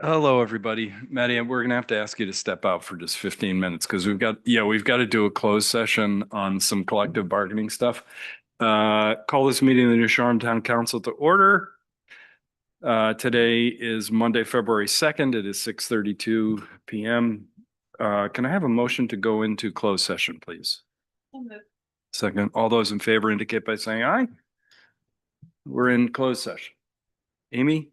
Hello, everybody. Maddie, we're gonna have to ask you to step out for just 15 minutes because we've got to do a closed session on some collective bargaining stuff. Call this meeting of the New Charm Town Council to order. Today is Monday, February 2nd. It is 6:32 p.m. Can I have a motion to go into closed session, please? Second, all those in favor indicate by saying aye. We're in closed session. Amy?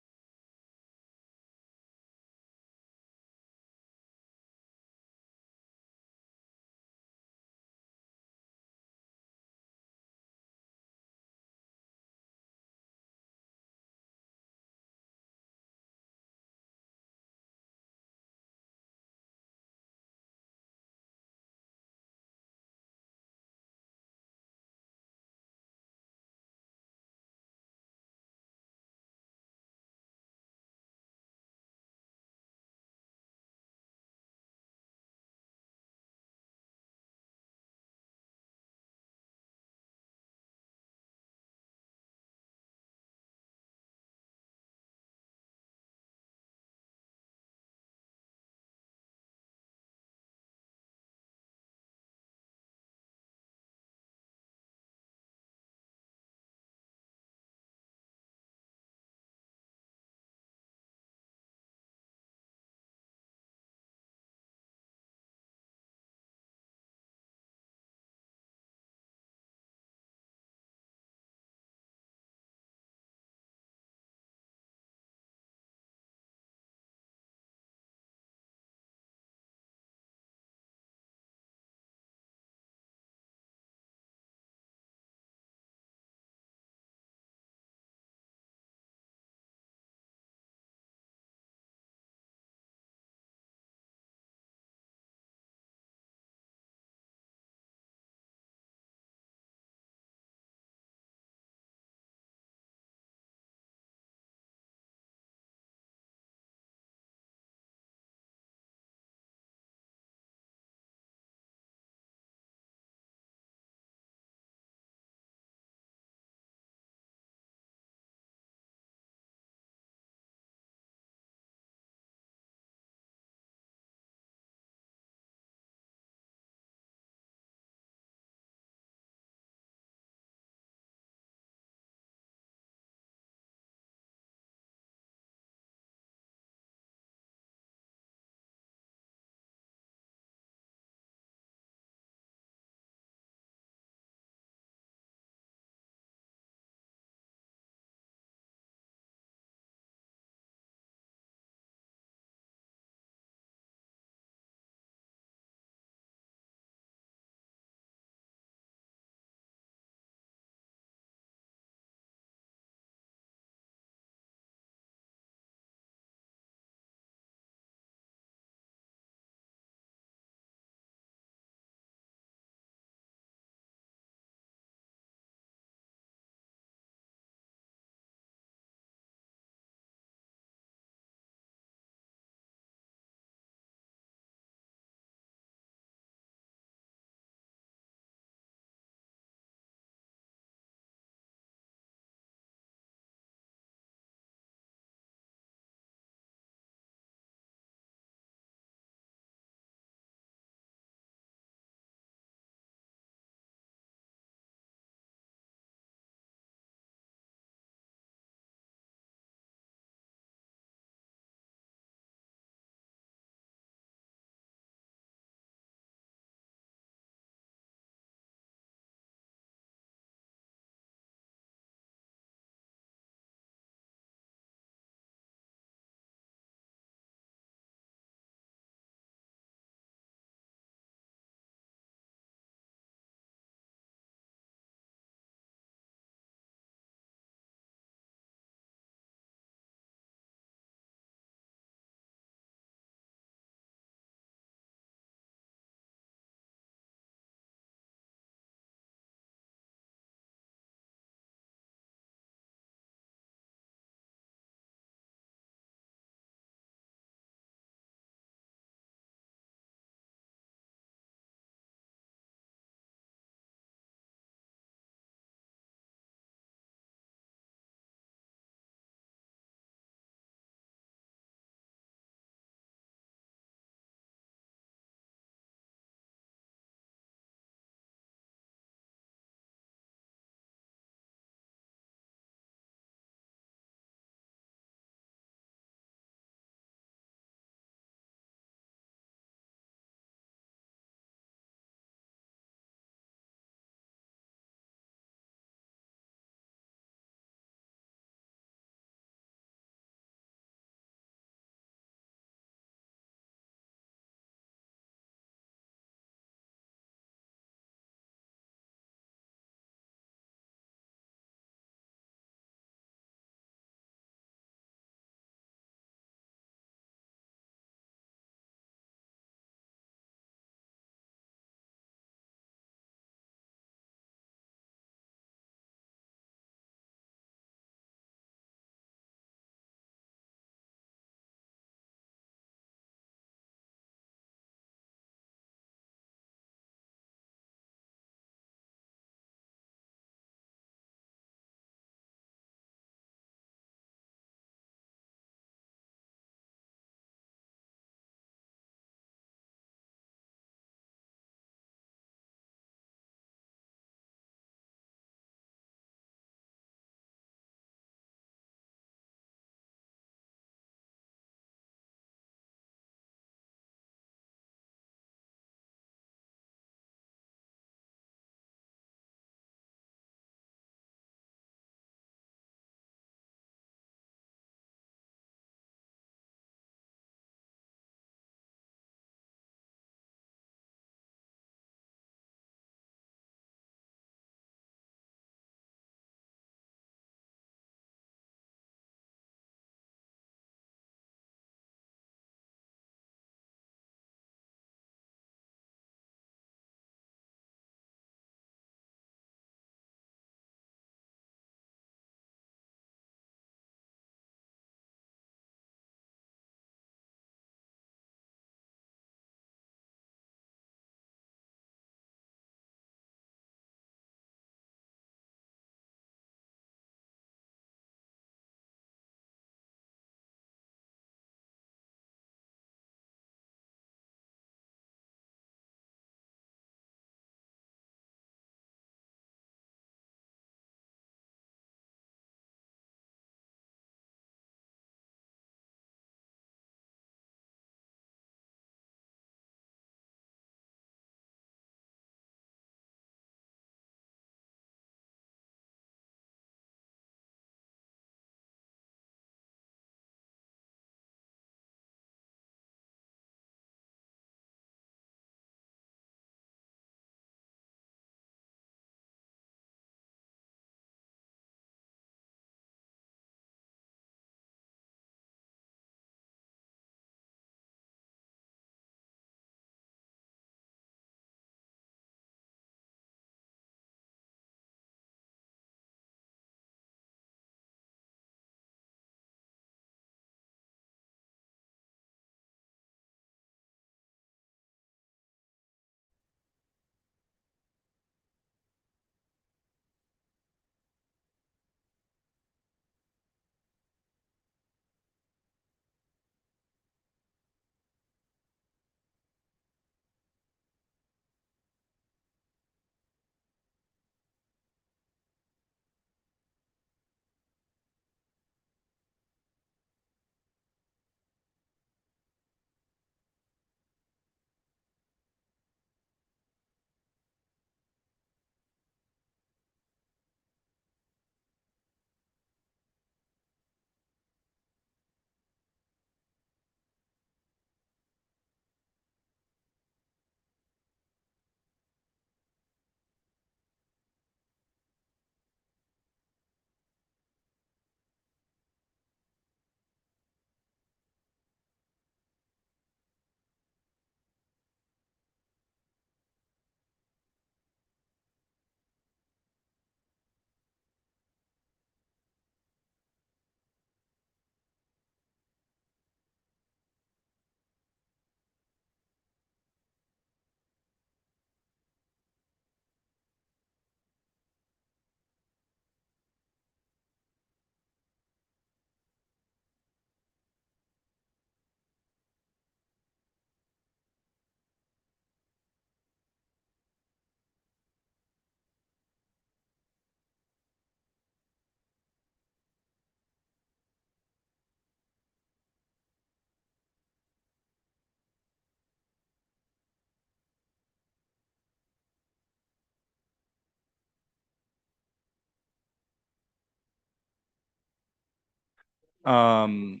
So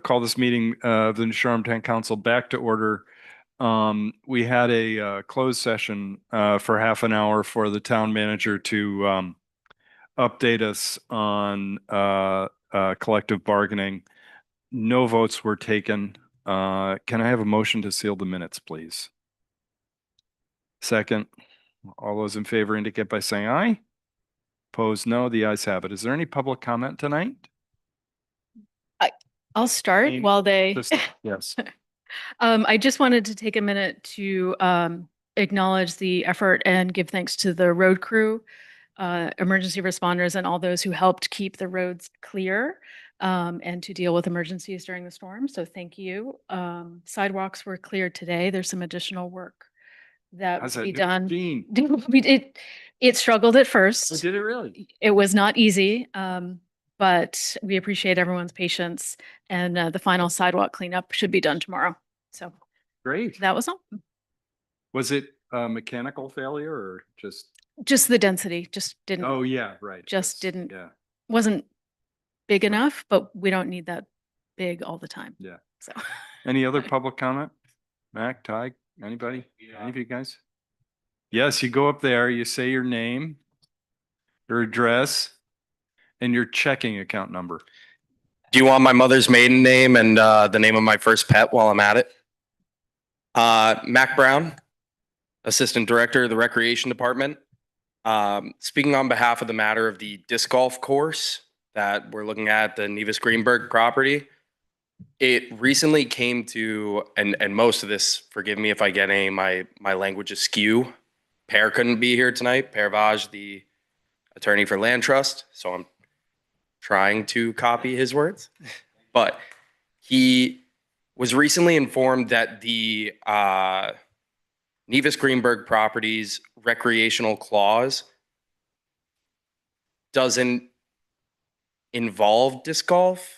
call this meeting of the New Durham Town Council back to order. We had a closed session for half an hour for the town manager to update us on collective bargaining. No votes were taken. Can I have a motion to seal the minutes, please? Second, all those in favor indicate by saying aye. Opposed, no. The ayes have it. Is there any public comment tonight? I'll start Amy, while they. Yes. I just wanted to take a minute to acknowledge the effort and give thanks to the road crew, emergency responders, and all those who helped keep the roads clear and to deal with emergencies during the storm. So thank you. Sidewalks were cleared today. There's some additional work that How's will that be done. Gene? It struggled at first. Oh, did it really? It was not easy, but we appreciate everyone's patience. And the final sidewalk cleanup should be done tomorrow. So Great. that was all. Was it a mechanical failure or just? Just the density just didn't. Oh, yeah, right. Just That's- didn't. Yeah. Wasn't big enough, but we don't need that big all the time. Yeah. So. Any other public comment? Mac, Ty, anybody? Any of you guys? Yes, you go up there, you say your name, your address, and your checking account number. Do you want my mother's maiden name and the name of my first pet while I'm at it? Mac Brown, Assistant Director of the Recreation Department. Speaking on behalf of the matter of the disc golf course that we're looking at, the Nevis Greenberg property. It recently came to, and most of this, forgive me if I get any, my language is skew. Per couldn't be here tonight. Per Vaj, the attorney for Land Trust. So I'm trying to copy his words. But he was recently informed that the Nevis Greenberg Properties recreational clause doesn't involve disc golf,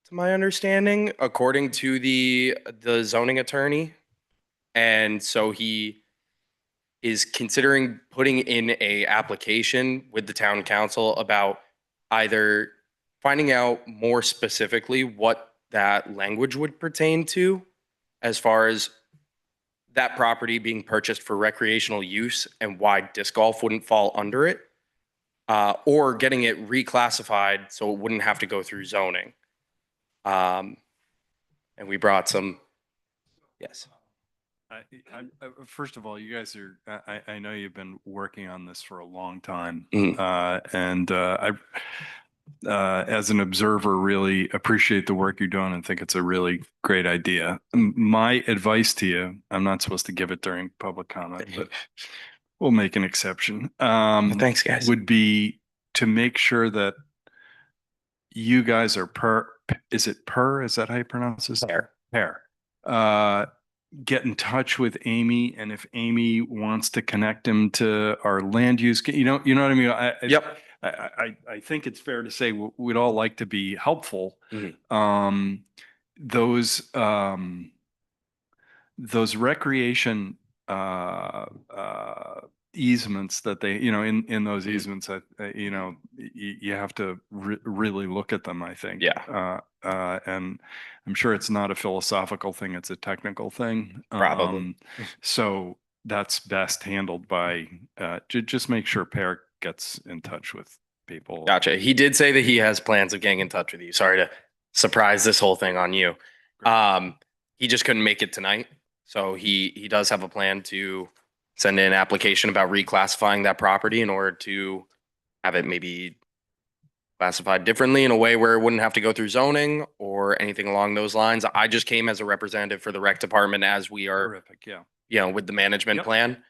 to my understanding, according to the zoning attorney. And so he is considering putting in a application with the town council about either finding out more specifically what that language would pertain to as far as that property being purchased for recreational use and why disc golf wouldn't fall under it, or getting it reclassified so it wouldn't have to go through zoning. And we brought some, yes. First of all, you guys are, I know you've been working on this for a long time. Mhm. As an observer, really appreciate the work you're doing and think it's a really great idea. My advice to you, I'm not supposed to give it during public comment, but we'll make an exception. Thanks, guys. Would be to make sure that you guys are is it per? Is that how you pronounce this? Pair. Get in touch with Amy, and if Amy wants to connect him to our land use, you know what I mean? Yep. I think it's fair to say we'd all like to be helpful. Mhm. Those recreation easements that they, in those easements, you have to really look at them, I think. Yeah. And I'm sure it's not a philosophical thing, it's a technical thing. Probably. So that's best handled by, just make sure Per gets in touch with people. Gotcha. He did say that he has plans of getting in touch with you. Sorry to surprise this whole thing on you. He just couldn't make it tonight. So he does have a plan to send in an application about reclassifying that property in order to have it maybe classified differently in a way where it wouldn't have to go through zoning or anything along those lines. I just came as a representative for the rec department as we are, Terrific, yeah. with the management Yep. plan.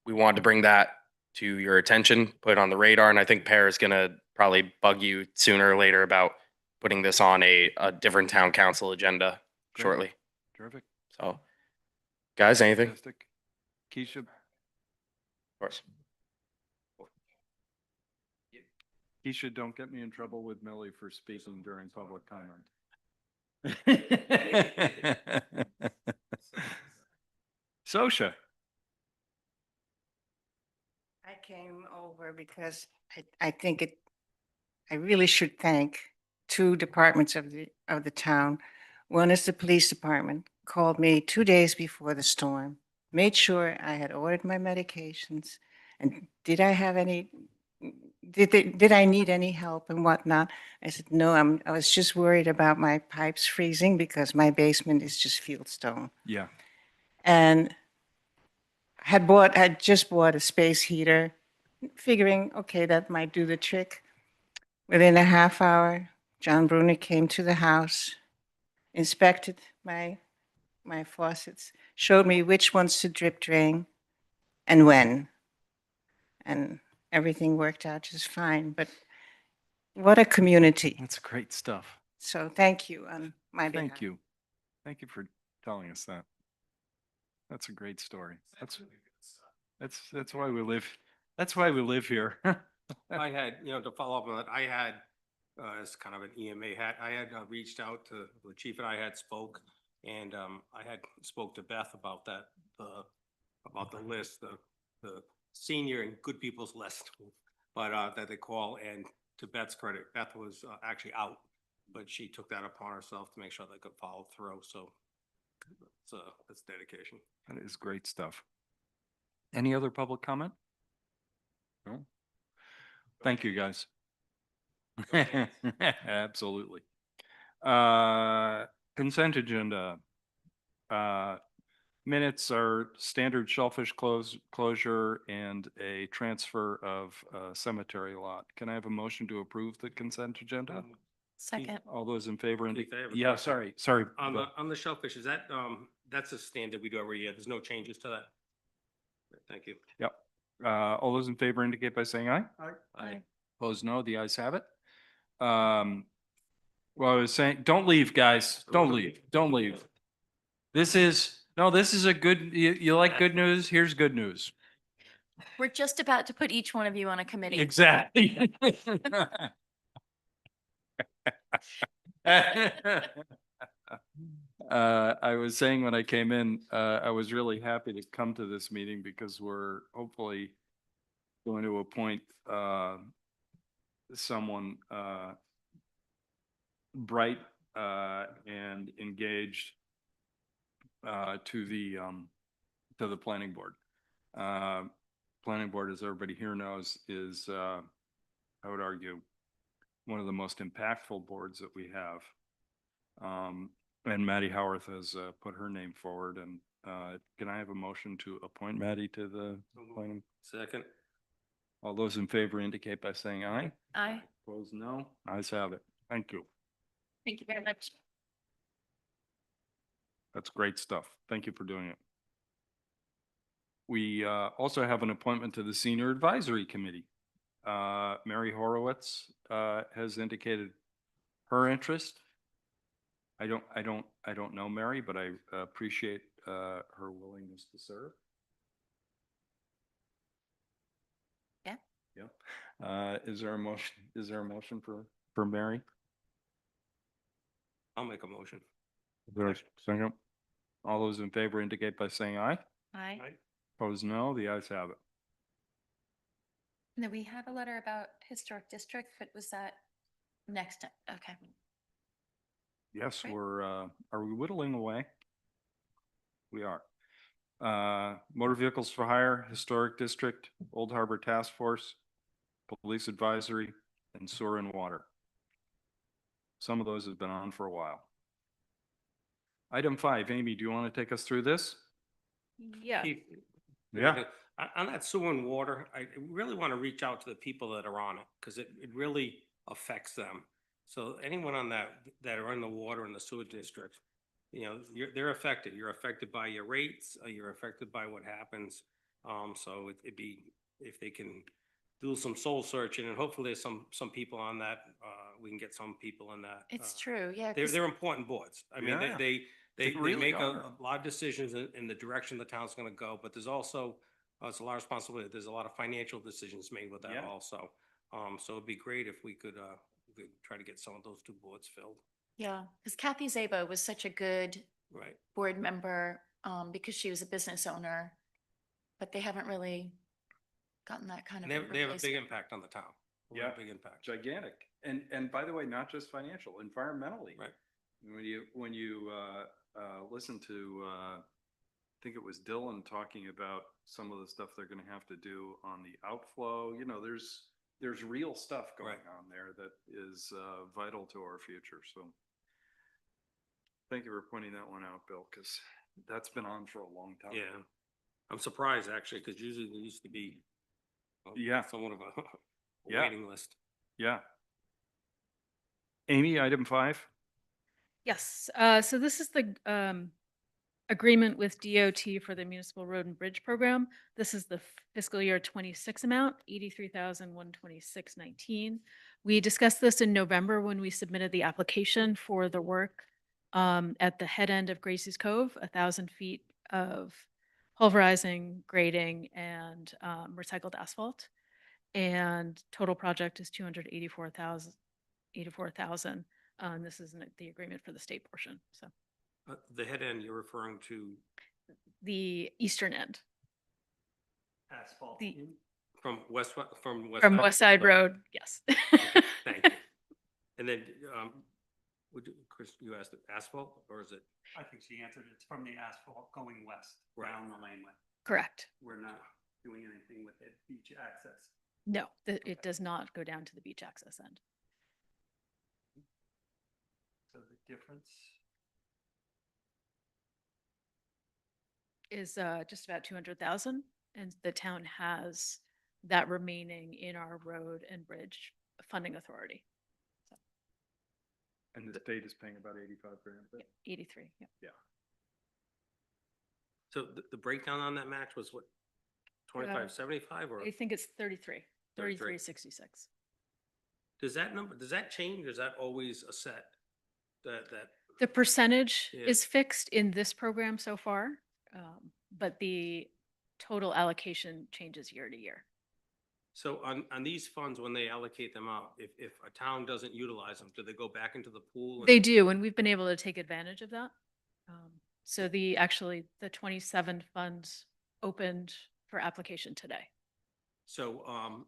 We wanted to bring that to your attention, put it on the radar, and I think Per is going to probably bug you sooner or later about putting this on a different town council agenda Great. shortly. Terrific. So, guys, anything? Fantastic. Keisha, Of course. Keisha, don't get me in trouble with Millie for speaking during public comment. Sosha. I came over because I think I really should thank two departments of the town. One is the police department, called me 2 days before the storm, made sure I had ordered my medications, and did I have any, did I need any help and whatnot? I said, no, I was just worried about my pipes freezing because my basement is just fieldstone. Yeah. And had just bought a space heater, figuring, okay, that might do the trick. Within a half hour, John Bruner came to the house, inspected my faucets, showed me which ones to drip drain and when. And everything worked out just fine. But what a community. That's great stuff. So thank you on my behalf. Thank you. Thank you for telling us that. That's a great story. That's why we live. That's why we live here. I had, to follow up on that, I had, as kind of an EMA hat, I had reached out to the chief and I had spoke. And I had spoke to Beth about that, about the list, the senior and good people's list. But that they call, and to Beth's credit, Beth was actually out, but she took that upon herself to make sure they could follow through. So that's dedication. That is great stuff. Any other public comment? No? Thank you, guys. Absolutely. Consent agenda. Minutes are standard shellfish closure and a transfer of a cemetery lot. Can I have a motion to approve the consent agenda? Second. All those in favor? Keith, I have a Yeah, question. sorry. On the shellfish, is that, that's a standard we do every year. There's no changes to that? Thank you. Yep. All those in favor indicate by saying aye. Aye. Opposed, no. The ayes have it. Well, I was saying, don't leave, guys. Don't leave. Don't leave. This is a good, you like good news? Here's good news. We're just about to put each one of you on a committee. Exactly. I was saying when I came in, I was really happy to come to this meeting because we're hopefully going to appoint someone bright and engaged to the planning board. Planning board, as everybody here knows, is I would argue one of the most impactful boards that we have. And Maddie Howarth has put her name forward. And can I have a motion to appoint Maddie to the planning? Second. All those in favor indicate by saying aye. Aye. Opposed, no. Ayes have it. Thank you. Thank you very much. That's great stuff. Thank you for doing it. We also have an appointment to the Senior Advisory Committee. Mary Horowitz has indicated her interest. I don't know Mary, but I appreciate her willingness to serve. Yeah. Yeah. Is there a motion? Is there a motion for Mary? I'll make a motion. Is there a second? All those in favor indicate by saying aye. Aye. Opposed, no. The ayes have it. No, we had a letter about historic district, but was that next? Okay. Yes, Great. are we whittling away? We are. Motor Vehicles for Hire, Historic District, Old Harbor Task Force, Police Advisory, and Sewer and Water. Some of those have been on for a while. Item 5, Amy, do you want to take us through this? Yeah. Keith, Yeah. On that sewer and water, I really want to reach out to the people that are on it because it really affects them. So anyone on that are in the water and the sewer district, they're affected. You're affected by your rates. You're affected by what happens. So it'd be, if they can do some soul searching, and hopefully there's some people on that, we can get some people in that. It's true. Yeah. 'Cause They're important boards. I mean, Yeah. they really make are. a lot of decisions in the direction the town's gonna go, but there's also, it's a lot of responsibility. There's a lot of financial decisions made with that Yeah. also. So it'd be great if we could try to get some of those two boards filled. Yeah, because Kathy Zabo was such a good Right. board member because she was a business owner, but they haven't really gotten that kind of. And they have a big replacement. impact on the town. Yeah. Big impact. Gigantic. And by the way, not just financial, environmentally. Right. When you listen to, I think it was Dylan talking about some of the stuff they're gonna have to do on the outflow, you know, there's real stuff going Right. on there that is vital to our future, so. Thank you for pointing that one out, Bill, because that's been on for a long time. Yeah. I'm surprised actually, because usually there used to be Yeah. somewhat of a Yeah. waiting list. Yeah. Amy, item 5? Yes, so this is the agreement with DOT for the Municipal Road and Bridge Program. This is the fiscal year 26 amount, 83,126.19. We discussed this in November when we submitted the application for the work at the head end of Gracie's Cove, 1,000 feet of pulverizing, grading, and recycled asphalt. And total project is 284,000. 84,000. This is the agreement for the state portion. So The head end you're referring to the eastern end, asphalt The- from from Side West Side Road, yes. Thank you. And then, Chris, you asked asphalt or is it? I think she answered, it's from the asphalt going west, Right. down the laneway. Correct. We're not doing anything with it, beach access. No, it does not go down to the beach access end. So the difference, Is just about 200,000, and the town has that remaining in our road and bridge funding authority. And the state is paying about 85 grand. Yeah, 83, yeah. So the breakdown on that match was what? 2575 or I think it's 33, 33. 3366. does that change? Or is that always a set? That, The percentage Yeah. is fixed in this program so far, but the total allocation changes year to year. so on these funds, when they allocate them out, if a town doesn't utilize them, do they go back into the pool? They do, and we've been able to take advantage of that. So actually, the 27 funds opened for application today. So,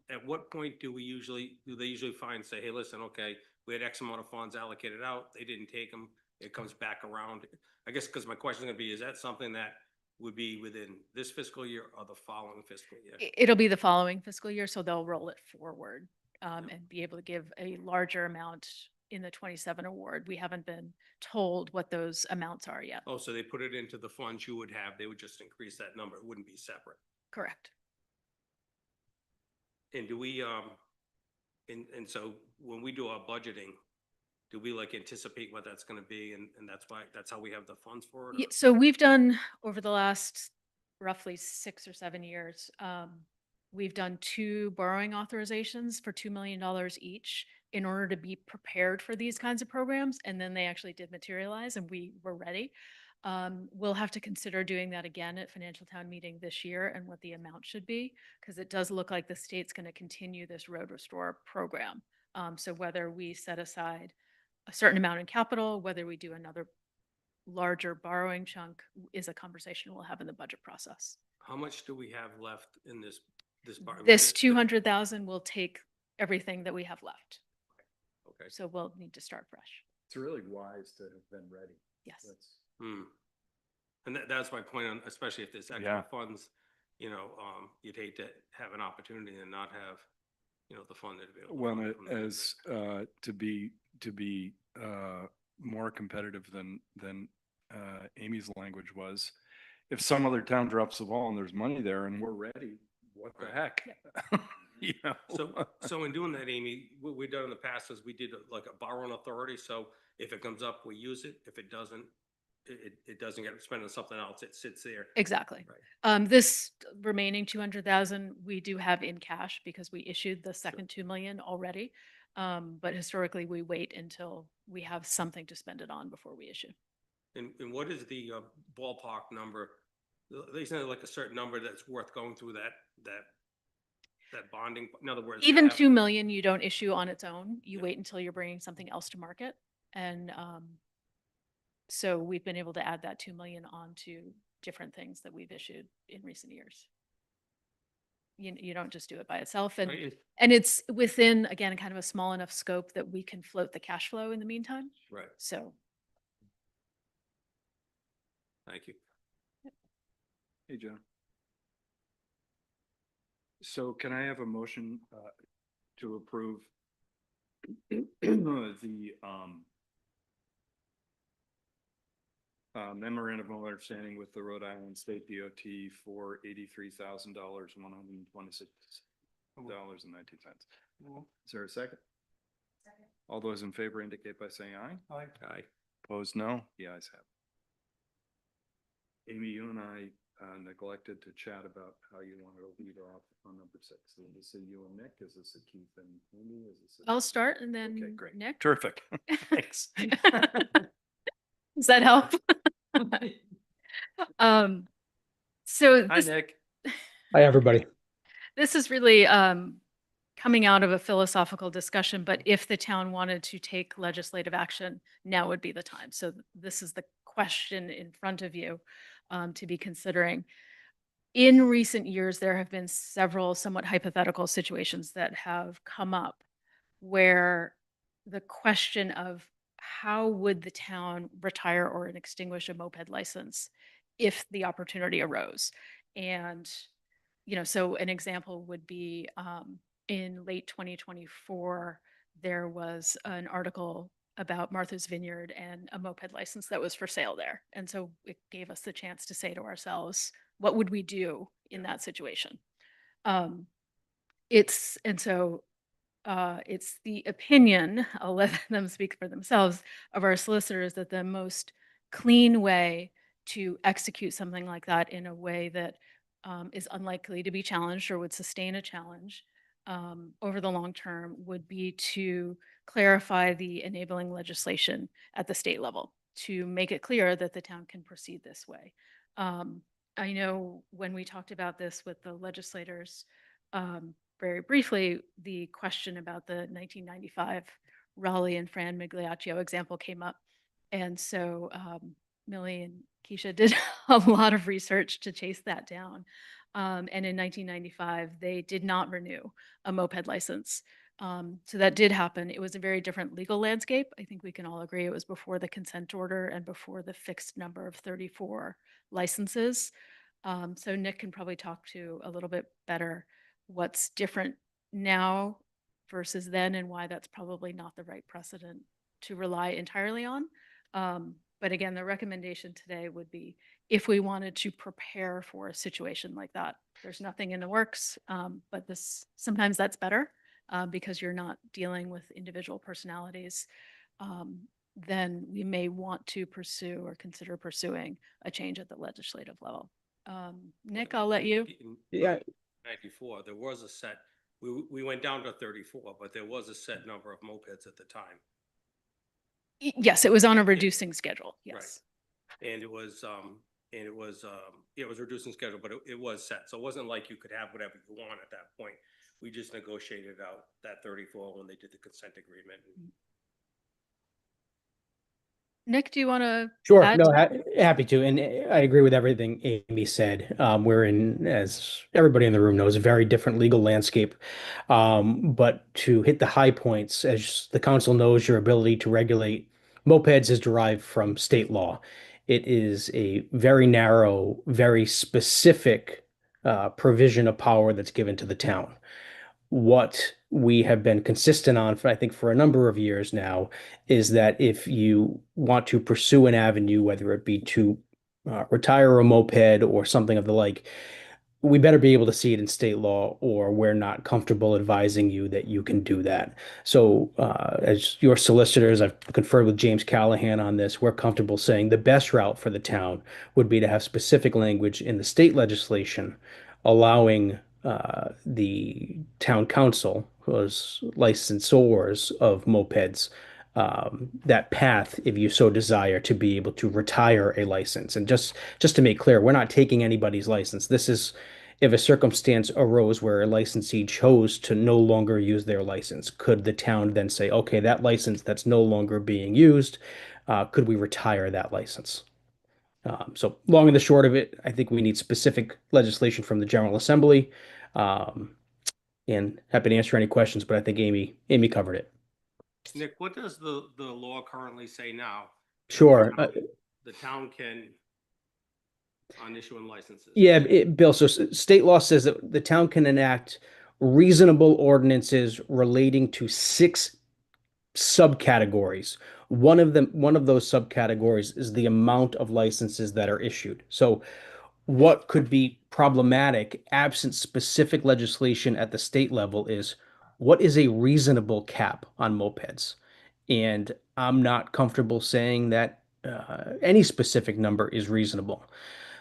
at what point do they usually find, say, hey, listen, okay, we had X amount of funds allocated out, they didn't take them, it comes back around? I guess, because my question is gonna be, is that something that would be within this fiscal year or the following fiscal year? It'll be the following fiscal year, so they'll roll it forward and be able to give a larger amount in the 27 award. We haven't been told what those amounts are yet. Oh, so they put it into the funds you would have, they would just increase that number, it wouldn't be separate. Correct. And do we, and so when we do our budgeting, do we like anticipate what that's gonna be, and that's how we have the funds for it? or- Yeah, so we've done over the last roughly 6 or 7 years, we've done 2 borrowing authorizations for $2 million each in order to be prepared for these kinds of programs. And then they actually did materialize and we were ready. We'll have to consider doing that again at financial town meeting this year and what the amount should be, because it does look like the state's going to continue this road restore program. So whether we set aside a certain amount in capital, whether we do another larger borrowing chunk is a conversation we'll have in the budget process. How much do we have left in this bar? I mean, This 200,000 will take everything that we have left. Okay. So we'll need to start fresh. It's really wise to have been ready. Yes. That's, Hmm. And that's my point on, especially if there's Yeah. extra funds, you'd hate to have an opportunity and not have, the fund available. well, from the- as to be more competitive than Amy's language was, if some other town drops the ball and there's money there and we're ready, what the Right. heck? You know? So in doing that, Amy, what we've done in the past is we did like a borrowing authority, so if it comes up, we use it. If it doesn't, it doesn't get spent on something else, it sits there. Exactly. Right. This remaining 200,000, we do have in cash because we issued the second 2 million already. But historically, we wait until we have something to spend it on before we issue. And what is the ballpark number? There's not like a certain number that's worth going through that bonding, in other words. Even have- 2 million, you don't issue on its own. You Yeah. wait until you're bringing something else to market. And so we've been able to add that 2 million onto different things that we've issued in recent years. you don't just do it by itself. And, Right, and it's within, again, kind of a small enough scope that we can float the cash flow in the meantime. right, So thank you. Hey, John. So can I have a motion to approve the memorandum of understanding with the Rhode Island State DOT for $83,000, $126.19. Is there a second? All those in favor indicate by saying aye. Aye. Aye. Opposed, no. The ayes have it. Amy, you and I neglected to chat about how you wanted to lead off on number 6. Is this a you and Nick? Is this a Keith and Amy? Is this a- I'll start and Okay, then great. Nick. Terrific. Thanks. Does that help? So Hi, this, Nick. Hi, everybody. this is really coming out of a philosophical discussion, but if the town wanted to take legislative action, now would be the time. So this is the question in front of you to be considering. In recent years, there have been several somewhat hypothetical situations that have come up where the question of how would the town retire or extinguish a moped license if the opportunity arose? And, so an example would be in late 2024, there was an article about Martha's Vineyard and a moped license that was for sale there. And so it gave us the chance to say to ourselves, what would we do in that situation? It's the opinion, I'll let them speak for themselves, of our solicitors that the most clean way to execute something like that in a way that is unlikely to be challenged or would sustain a challenge over the long term would be to clarify the enabling legislation at the state level to make it clear that the town can proceed this way. I know when we talked about this with the legislators, very briefly, the question about the 1995 Raleigh and Fran Migliaccio example came up. And so Millie and Keisha did a lot of research to chase that down. And in 1995, they did not renew a moped license. So that did happen. It was a very different legal landscape. I think we can all agree it was before the consent order and before the fixed number of 34 licenses. So Nick can probably talk to a little bit better what's different now versus then and why that's probably not the right precedent to rely entirely on. But again, the recommendation today would be if we wanted to prepare for a situation like that, there's nothing in the works, but sometimes that's better because you're not dealing with individual personalities. Then we may want to pursue or consider pursuing a change at the legislative level. Nick, I'll let you. Yeah. 94, there was a set, we went down to 34, but there was a set number of mopeds at the time. Yes, it was on a reducing schedule. Yes. And it was reducing schedule, but it was set. So it wasn't like you could have whatever you want at that point. We just negotiated out that 34 when they did the consent agreement. Nick, do you want to? Sure. add No, to that? happy to. And I agree with everything Amy said. We're in, as everybody in the room knows, a very different legal landscape. But to hit the high points, as the council knows, your ability to regulate mopeds is derived from state law. It is a very narrow, very specific provision of power that's given to the town. What we have been consistent on for, I think, for a number of years now, is that if you want to pursue an avenue, whether it be to retire a moped or something of the like, we better be able to see it in state law, or we're not comfortable advising you that you can do that. So, as your solicitors, I've conferred with James Callahan on this. We're comfortable saying the best route for the town would be to have specific language in the state legislation allowing the town council, who's licensors of mopeds, that path, if you so desire, to be able to retire a license. And just to make clear, we're not taking anybody's license. This is if a circumstance arose where a licensee chose to no longer use their license, could the town then say, okay, that license that's no longer being used, could we retire that license? So long and the short of it, I think we need specific legislation from the General Assembly Um, and happy to answer any questions, but I think Amy covered it. Nick, what does the law currently say now? Sure. The town can on issuing licenses? Yeah, Bill, so state law says that the town can enact reasonable ordinances relating to 6 subcategories. One of those subcategories is the amount of licenses that are issued. So what could be problematic absent specific legislation at the state level is what is a reasonable cap on mopeds? And I'm not comfortable saying that any specific number is reasonable.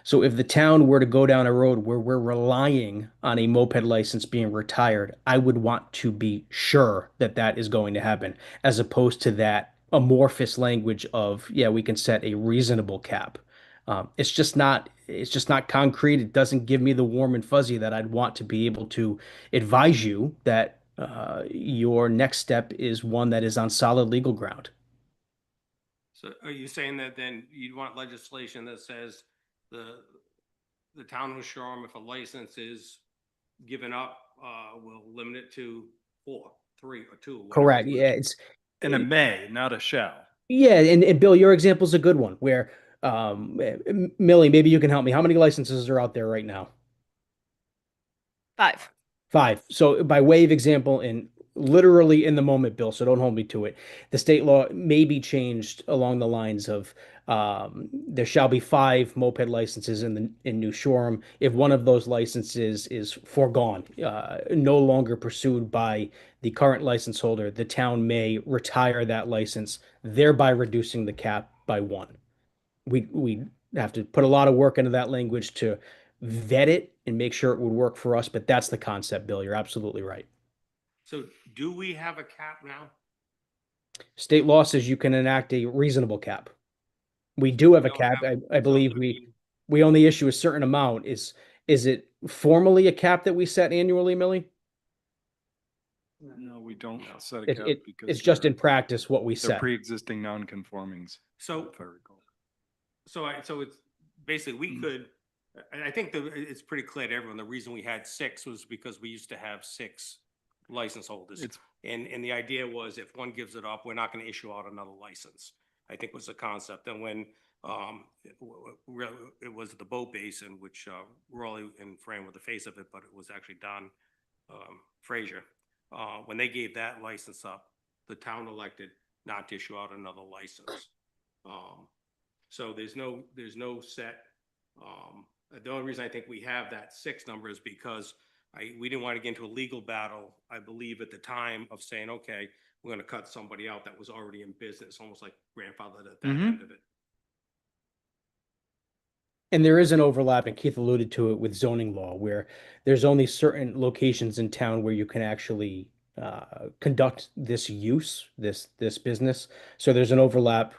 So if the town were to go down a road where we're relying on a moped license being retired, I would want to be sure that that is going to happen, as opposed to that amorphous language of, yeah, we can set a reasonable cap. It's just not concrete. It doesn't give me the warm and fuzzy that I'd want to be able to advise you that your next step is one that is on solid legal ground. So are you saying that then you'd want legislation that says the town of Shoreham, if a license is given up, will limit it to 4, 3, or 2? whatever Correct. it's Yeah, it's And a may, not a shall. yeah, and Bill, your example is a good one where Millie, maybe you can help me. How many licenses are out there right now? 5. 5. So by way of example, and literally in the moment, Bill, so don't hold me to it. The state law may be changed along the lines of there shall be 5 moped licenses in New Shoreham. If one of those licenses is foregone, no longer pursued by the current license holder, the town may retire that license, thereby reducing the cap by 1. We have to put a lot of work into that language to vet it and make sure it would work for us, but that's the concept, Bill. You're absolutely right. So do we have a cap now? State law says you can enact a reasonable cap. We do have a don't cap. have- I believe so, I we mean, we only issue a certain amount. Is it formally a cap that we set annually, Millie? No, we don't set a It, cap it because it's just they're- in practice what we They're set. pre-existing non-conformings, So, if I recall. so it's basically, we could, and I think it's pretty clear to everyone, the reason we had 6 was because we used to have 6 license holders. It's And the idea was if one gives it up, we're not going to issue out another license, I think was the concept. And when it was the boat basin, which Raleigh and Fran were the face of it, but it was actually Don Frazier. When they gave that license up, the town elected not to issue out another license. So there's no set. The only reason I think we have that 6 number is because we didn't want to get into a legal battle, I believe at the time, of saying, okay, we're going to cut somebody out that was already in business, almost like grandfathered at that end of it. And there is an overlap, and Keith alluded to it with zoning law, where there's only certain locations in town where you can actually conduct this use, this business. So there's an overlap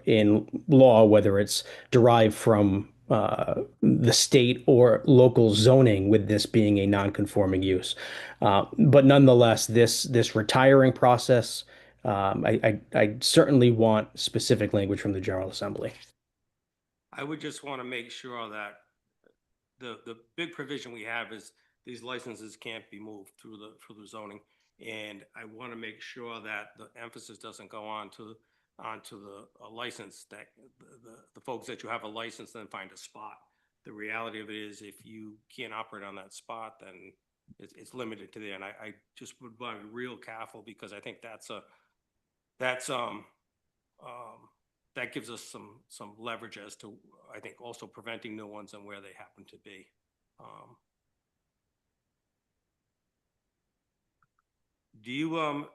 in law, whether it's derived from the state or local zoning, with this being a non-conforming use. But nonetheless, this retiring process, I certainly want specific language from the General Assembly. I would just want to make sure that the big provision we have is these licenses can't be moved through the zoning. And I want to make sure that the emphasis doesn't go onto the license, that the folks that you have a license then find a spot. The reality of it is, if you can't operate on that spot, then it's limited to there. And I just would want to be real careful, because I think that gives us some leverage as to, I think, also preventing new ones and where they happen to be. Do you,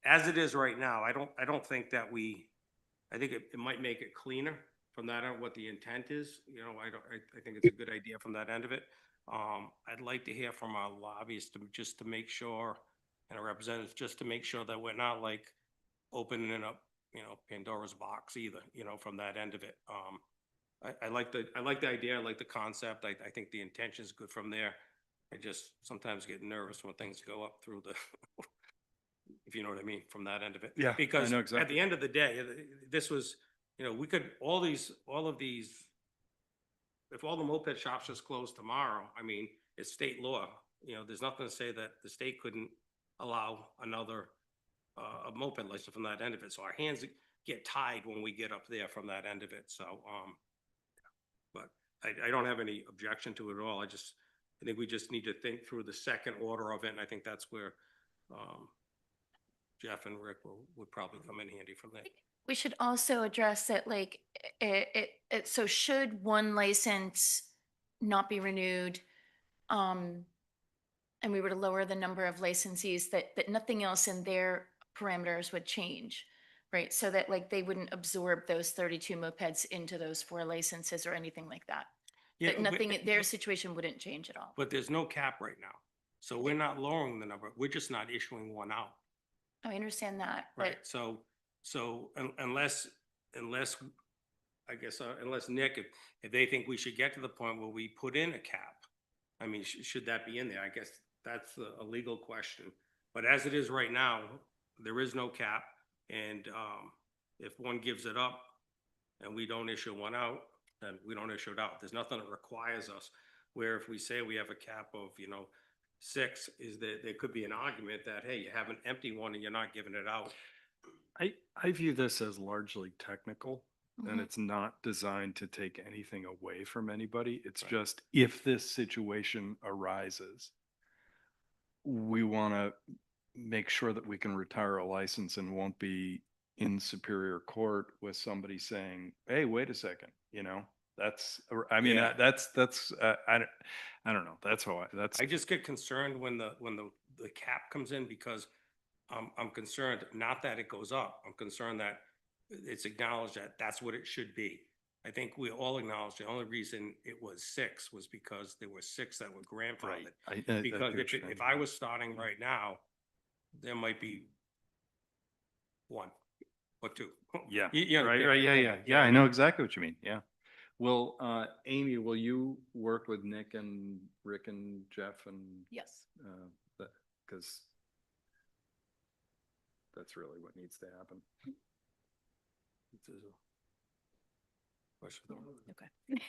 as it is right now, I don't think that I think it might make it cleaner from that end, what the intent is. I think it's a good idea from that end of it. I'd like to hear from our lobbyists just to make sure, and our representatives, just to make sure that we're not like opening up, Pandora's box either, from that end of it. I like the idea. I like the concept. I think the intention is good from there. I just sometimes get nervous when things go up through the, if you know what I mean, from that end of it. Yeah, I Because know at exactly. the end of the day, this was, we could, all of these if all the moped shops just close tomorrow, I mean, it's state law. You know, there's nothing to say that the state couldn't allow another a moped license from that end of it. So our hands get tied when we get up there from that end of it. So, but I don't have any objection to it at all. I think we just need to think through the second order of it, and I think that's where Jeff and Rick would probably come in handy from there. We should also address that, like, so should one license not be renewed, and we were to lower the number of licensees, that nothing else in their parameters would change, right? So that like they wouldn't absorb those 32 mopeds into those 4 licenses or anything like that. Yeah, That nothing, their situation wouldn't change at all. but there's no cap right now. So we're not lowering the number. We're just not issuing one out. I understand that, Right, but so unless, I guess, unless Nick, if they think we should get to the point where we put in a cap, I mean, should that be in there? I guess that's a legal question. But as it is right now, there is no cap, and if one gives it up and we don't issue one out, then we don't issue it out. There's nothing that requires us, where if we say we have a cap of, 6, is that there could be an argument that, hey, you have an empty one and you're not giving it out. I view this as largely technical, and Mhm. it's not designed to take anything away from anybody. It's Right. just if this situation arises, we want to make sure that we can retire a license and won't be in Superior Court with somebody saying, "Hey, wait a second," that's, I mean, Yeah. I don't know. That's how I just get concerned when the cap comes in, because I'm concerned, not that it goes up. I'm concerned that it's acknowledged that that's what it should be. I think we all acknowledge the only reason it was 6 was because there were 6 that were right. grandfathered. Because if I was starting right now, there might be 1 or 2. Yeah, You right, understand? yeah. I know exactly what you mean. Yeah. Well, Amy, will you work with Nick and Rick and Jeff and Yes. that, because that's really what needs to happen. Question. Okay.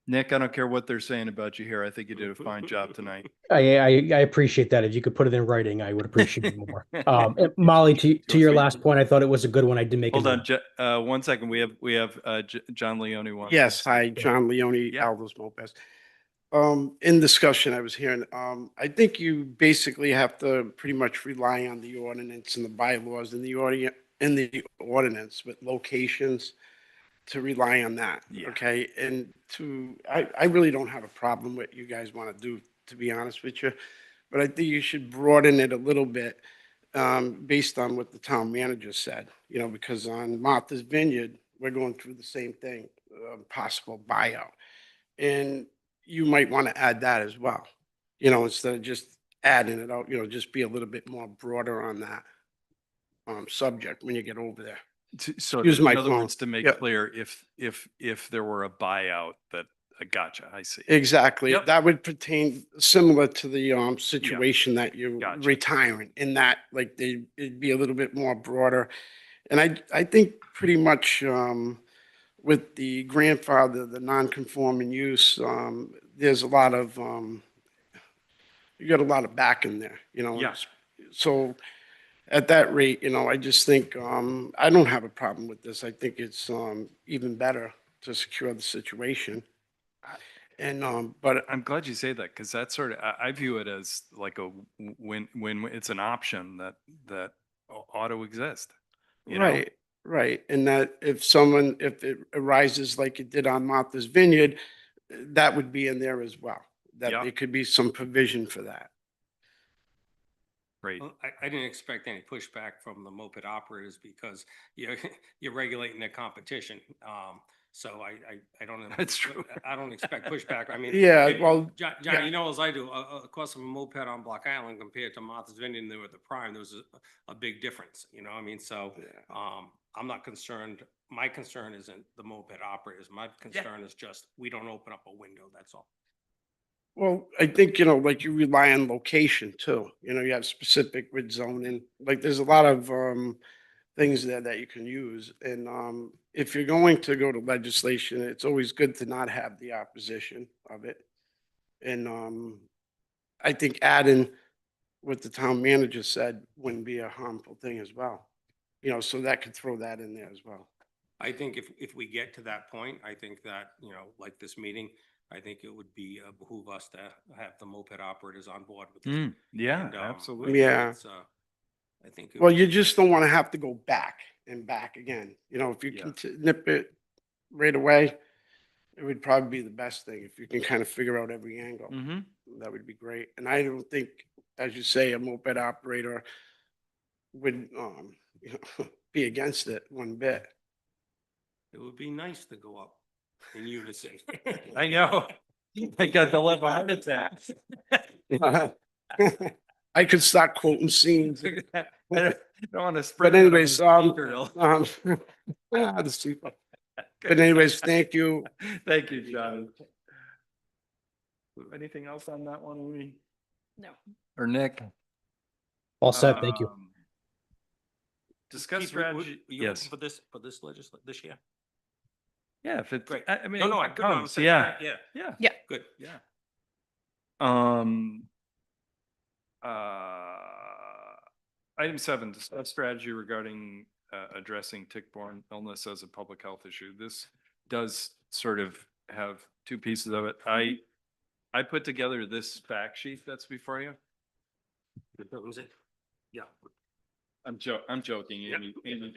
Nick, I don't care what they're saying about you here. I think you did a fine job tonight. I appreciate that. If you could put it in writing, I would appreciate it more. And Molly, to your last point, I thought it was a good one. I did make. Hold a on, note. 1 second. We have John Leone wants. Yes, to- hi, John Leone, Yeah. Aldos Mopez. In discussion, I was hearing, I think you basically have to pretty much rely on the ordinance and the bylaws and the ordinance with locations to rely on that. Yeah. Okay, and I really don't have a problem with you guys want to do, to be honest with you, but I think you should broaden it a little bit, based on what the town manager said, because on Martha's Vineyard, we're going through the same thing, possible buyout. And you might want to add that as well, instead of just adding it out, just be a little bit more broader on that subject when you get over there. So Use in my other phone. words, to make Yeah. clear, if there were a buyout that, gotcha, I see. Exactly. Yep. That would pertain similar to the situation that you're Gotcha. retiring, in that like it'd be a little bit more broader. And I think pretty much with the grandfather, the non-conforming use, there's a lot of you got a lot of back in there, Yeah. So at that rate, I just think I don't have a problem with this. I think it's even better to secure the situation. And but I'm glad you say that, because that's sort of, I view it as like when it's an option that ought to exist. right. And that if it arises like it did on Martha's Vineyard, that would be in there as well. That Yeah. there could be some provision for that. Right. Well, I didn't expect any pushback from the moped operators, because you're regulating their competition. So I don't. That's true. I don't expect pushback. I mean. Yeah, well, John, yeah. as I do, of course, of a moped on Block Island compared to Martha's Vineyard, and they were at the prime, there was a big difference, I mean, so, I'm not concerned. My concern isn't the moped operators. My concern is just, we don't open up a window, that's all. Well, I think, like you rely on location too. You have specific with zoning. Like there's a lot of things there that you can use. And if you're going to go to legislation, it's always good to not have the opposition of it. And I think adding what the town manager said wouldn't be a harmful thing as well. You know, so that could throw that in there as well. I think if we get to that point, I think that, like this meeting, I think it would be behoove us to have the moped operators on board with this. Yeah, And, absolutely. Yeah. it's, I think. Well, you just don't want to have to go back and back again. You know, if you Yeah. can nip it right away, it would probably be the best thing. If you can kind of figure out every angle, Mm-hmm. that would be great. And I don't think, as you say, a moped operator would, be against it one bit. It would be nice to go up in unison. I know. I got the left heart attack. I could start quoting scenes. I don't want to spread. But anyways, the sequel. But anyways, thank you. Thank you, John. Anything else on that one, Amy? No. Or Nick? All set, thank you. Discuss Keith, strategy. you Yes. For this this year? Yeah, if it, Great. I mean, No, if it good, no, I'm comes, saying, yeah, Yeah, yeah, Yeah. good. yeah. Um, item 7, discuss strategy regarding addressing tick-borne illness as a public health issue. This does sort of have two pieces of it. I put together this fact sheet that's before you. That was it. Yeah. I'm joking, Amy. Amy.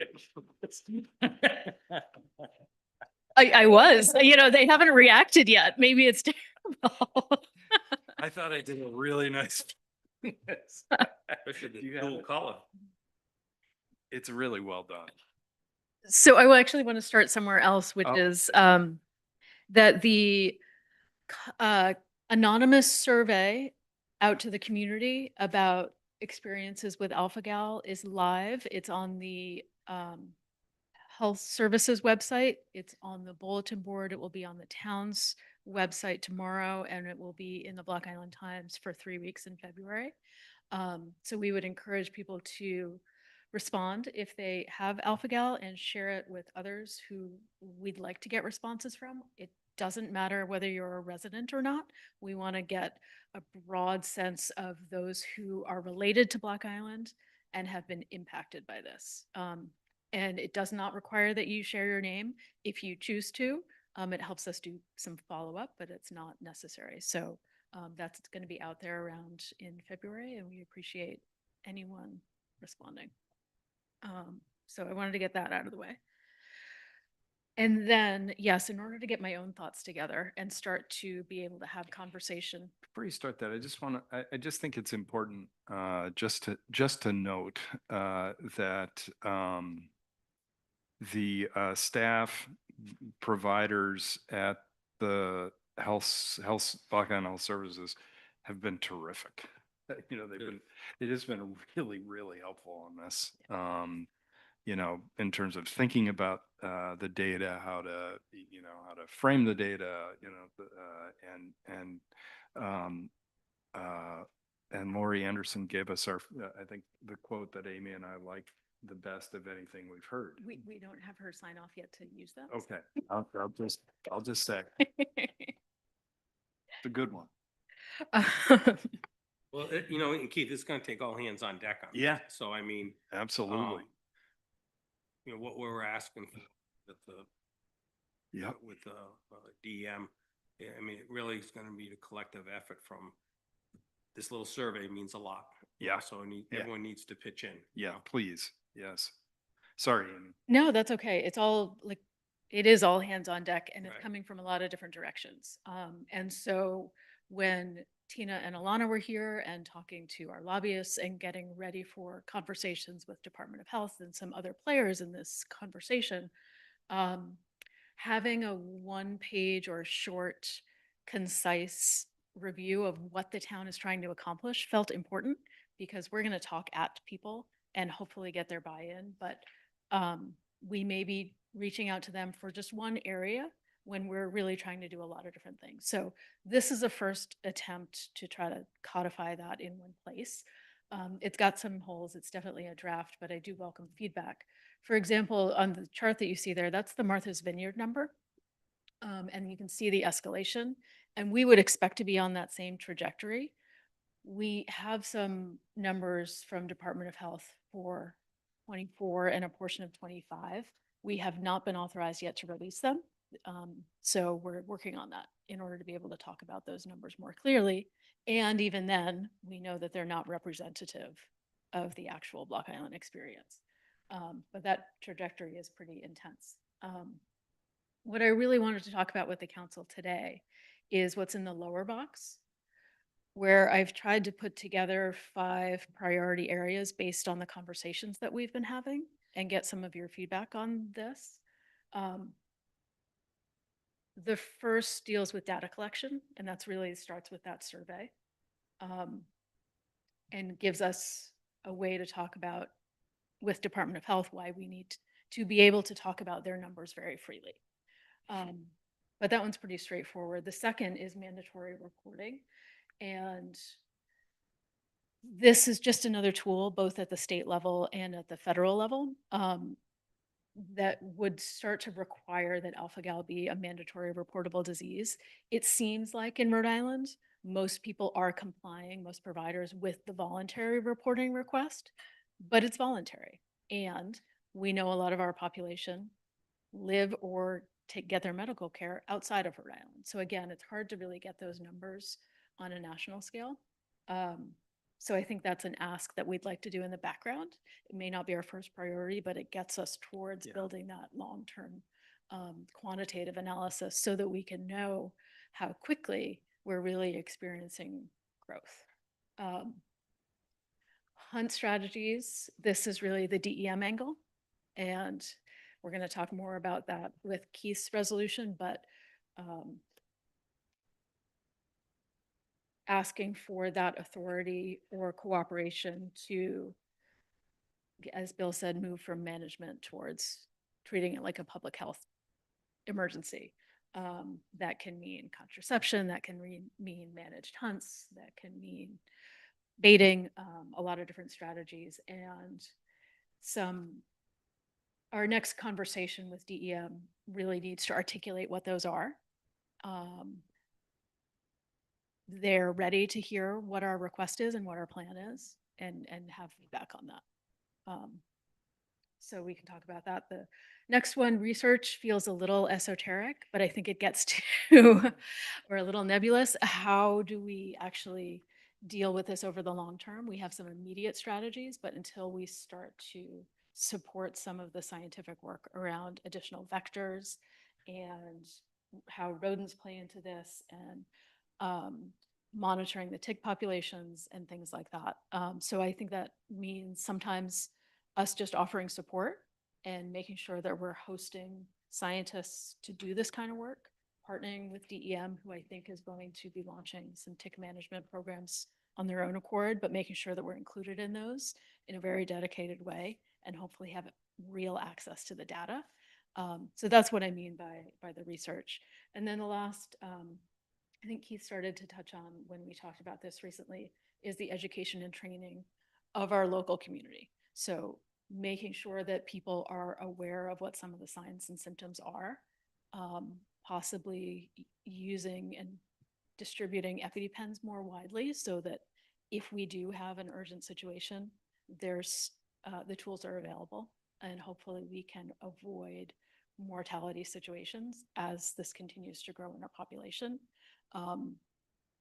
I was, they haven't reacted yet. Maybe it's terrible. I thought I did a really nice. Especially the You have dual it? color. It's really well done. So I will actually want to start somewhere else, which Oh. is that the anonymous survey out to the community about experiences with alpha-gal is live. It's on the Health Services website. It's on the bulletin board. It will be on the town's website tomorrow, and it will be in the Block Island Times for 3 weeks in February. So we would encourage people to respond if they have alpha-gal and share it with others who we'd like to get responses from. It doesn't matter whether you're a resident or not. We want to get a broad sense of those who are related to Block Island and have been impacted by this. And it does not require that you share your name if you choose to. It helps us do some follow-up, but it's not necessary. So that's going to be out there around in February, and we appreciate anyone responding. So I wanted to get that out of the way. And then, yes, in order to get my own thoughts together and start to be able to have conversation. Before you start that, I just want to, I just think it's important, just to note, that, the, staff providers at the Block Island Health Services have been terrific. They've just been really, really helpful on this. In terms of thinking about the data, how to frame the data, and Lori Anderson gave us I think the quote that Amy and I like the best of anything we've heard. We don't have her sign off yet to use that. Okay, I'll just say it's a good one. Well, and Keith, it's gonna take all hands on deck on this. Yeah. So I mean, Absolutely. what we're asking with Yep. DEM, I mean, it really is gonna be the collective effort from this little survey means a lot. Yeah. So Yeah. everyone needs to pitch in. Yeah, please. Yes. Sorry, Amy. No, that's okay. It's all it is all hands on deck, and it's Right. coming from a lot of different directions. And so when Tina and Alana were here and talking to our lobbyists and getting ready for conversations with Department of Health and some other players in this conversation, having a 1-page or short, concise review of what the town is trying to accomplish felt important, because we're going to talk at people and hopefully get their buy-in. But we may be reaching out to them for just one area when we're really trying to do a lot of different things. So this is a first attempt to try to codify that in one place. It's got some holes. It's definitely a draft, but I do welcome feedback For example, on the chart that you see there, that's the Martha's Vineyard number. And you can see the escalation, and we would expect to be on that same trajectory. We have some numbers from Department of Health for 24 and a portion of 25. We have not been authorized yet to release them. So we're working on that in order to be able to talk about those numbers more clearly. And even then, we know that they're not representative of the actual Block Island experience. But that trajectory is pretty intense. What I really wanted to talk about with the council today is what's in the lower box, where I've tried to put together 5 priority areas based on the conversations that we've been having and get some of your feedback on this. The first deals with data collection, and that's really starts with that survey, and gives us a way to talk about with Department of Health why we need to be able to talk about their numbers very freely. But that one's pretty straightforward. The second is mandatory reporting. And this is just another tool, both at the state level and at the federal level, that would start to require that alpha-gal be a mandatory reportable disease. It seems like in Rhode Island, most people are complying, most providers, with the voluntary reporting request, but it's voluntary. And we know a lot of our population live or get their medical care outside of Rhode Island. So again, it's hard to really get those numbers on a national scale. So I think that's an ask that we'd like to do in the background. It may not be our first priority, but it gets us towards building that long-term quantitative analysis so that we can know how quickly we're really experiencing growth. Hunt strategies, this is really the DEM angle. And we're going to talk more about that with Keith's resolution, but asking for that authority or cooperation to, as Bill said, move from management towards treating it like a public health emergency. That can mean contraception, that can mean managed hunts, that can mean baiting, a lot of different strategies. And our next conversation with DEM really needs to articulate what those are. They're ready to hear what our request is and what our plan is and have feedback on that. So we can talk about that. The next one, research, feels a little esoteric, but I think it gets to, or a little nebulous. How do we actually deal with this over the long term? We have some immediate strategies, but until we start to support some of the scientific work around additional vectors and how rodents play into this, and monitoring the tick populations and things like that. So I think that means sometimes us just offering support and making sure that we're hosting scientists to do this kind of work, partnering with DEM, who I think is going to be launching some tick management programs on their own accord, but making sure that we're included in those in a very dedicated way and hopefully have real access to the data. So that's what I mean by the research. And then the last, I think Keith started to touch on when we talked about this recently, is the education and training of our local community. So making sure that people are aware of what some of the signs and symptoms are, possibly using and distributing EpiPens more widely so that if we do have an urgent situation, there's the tools are available, and hopefully we can avoid mortality situations as this continues to grow in our population.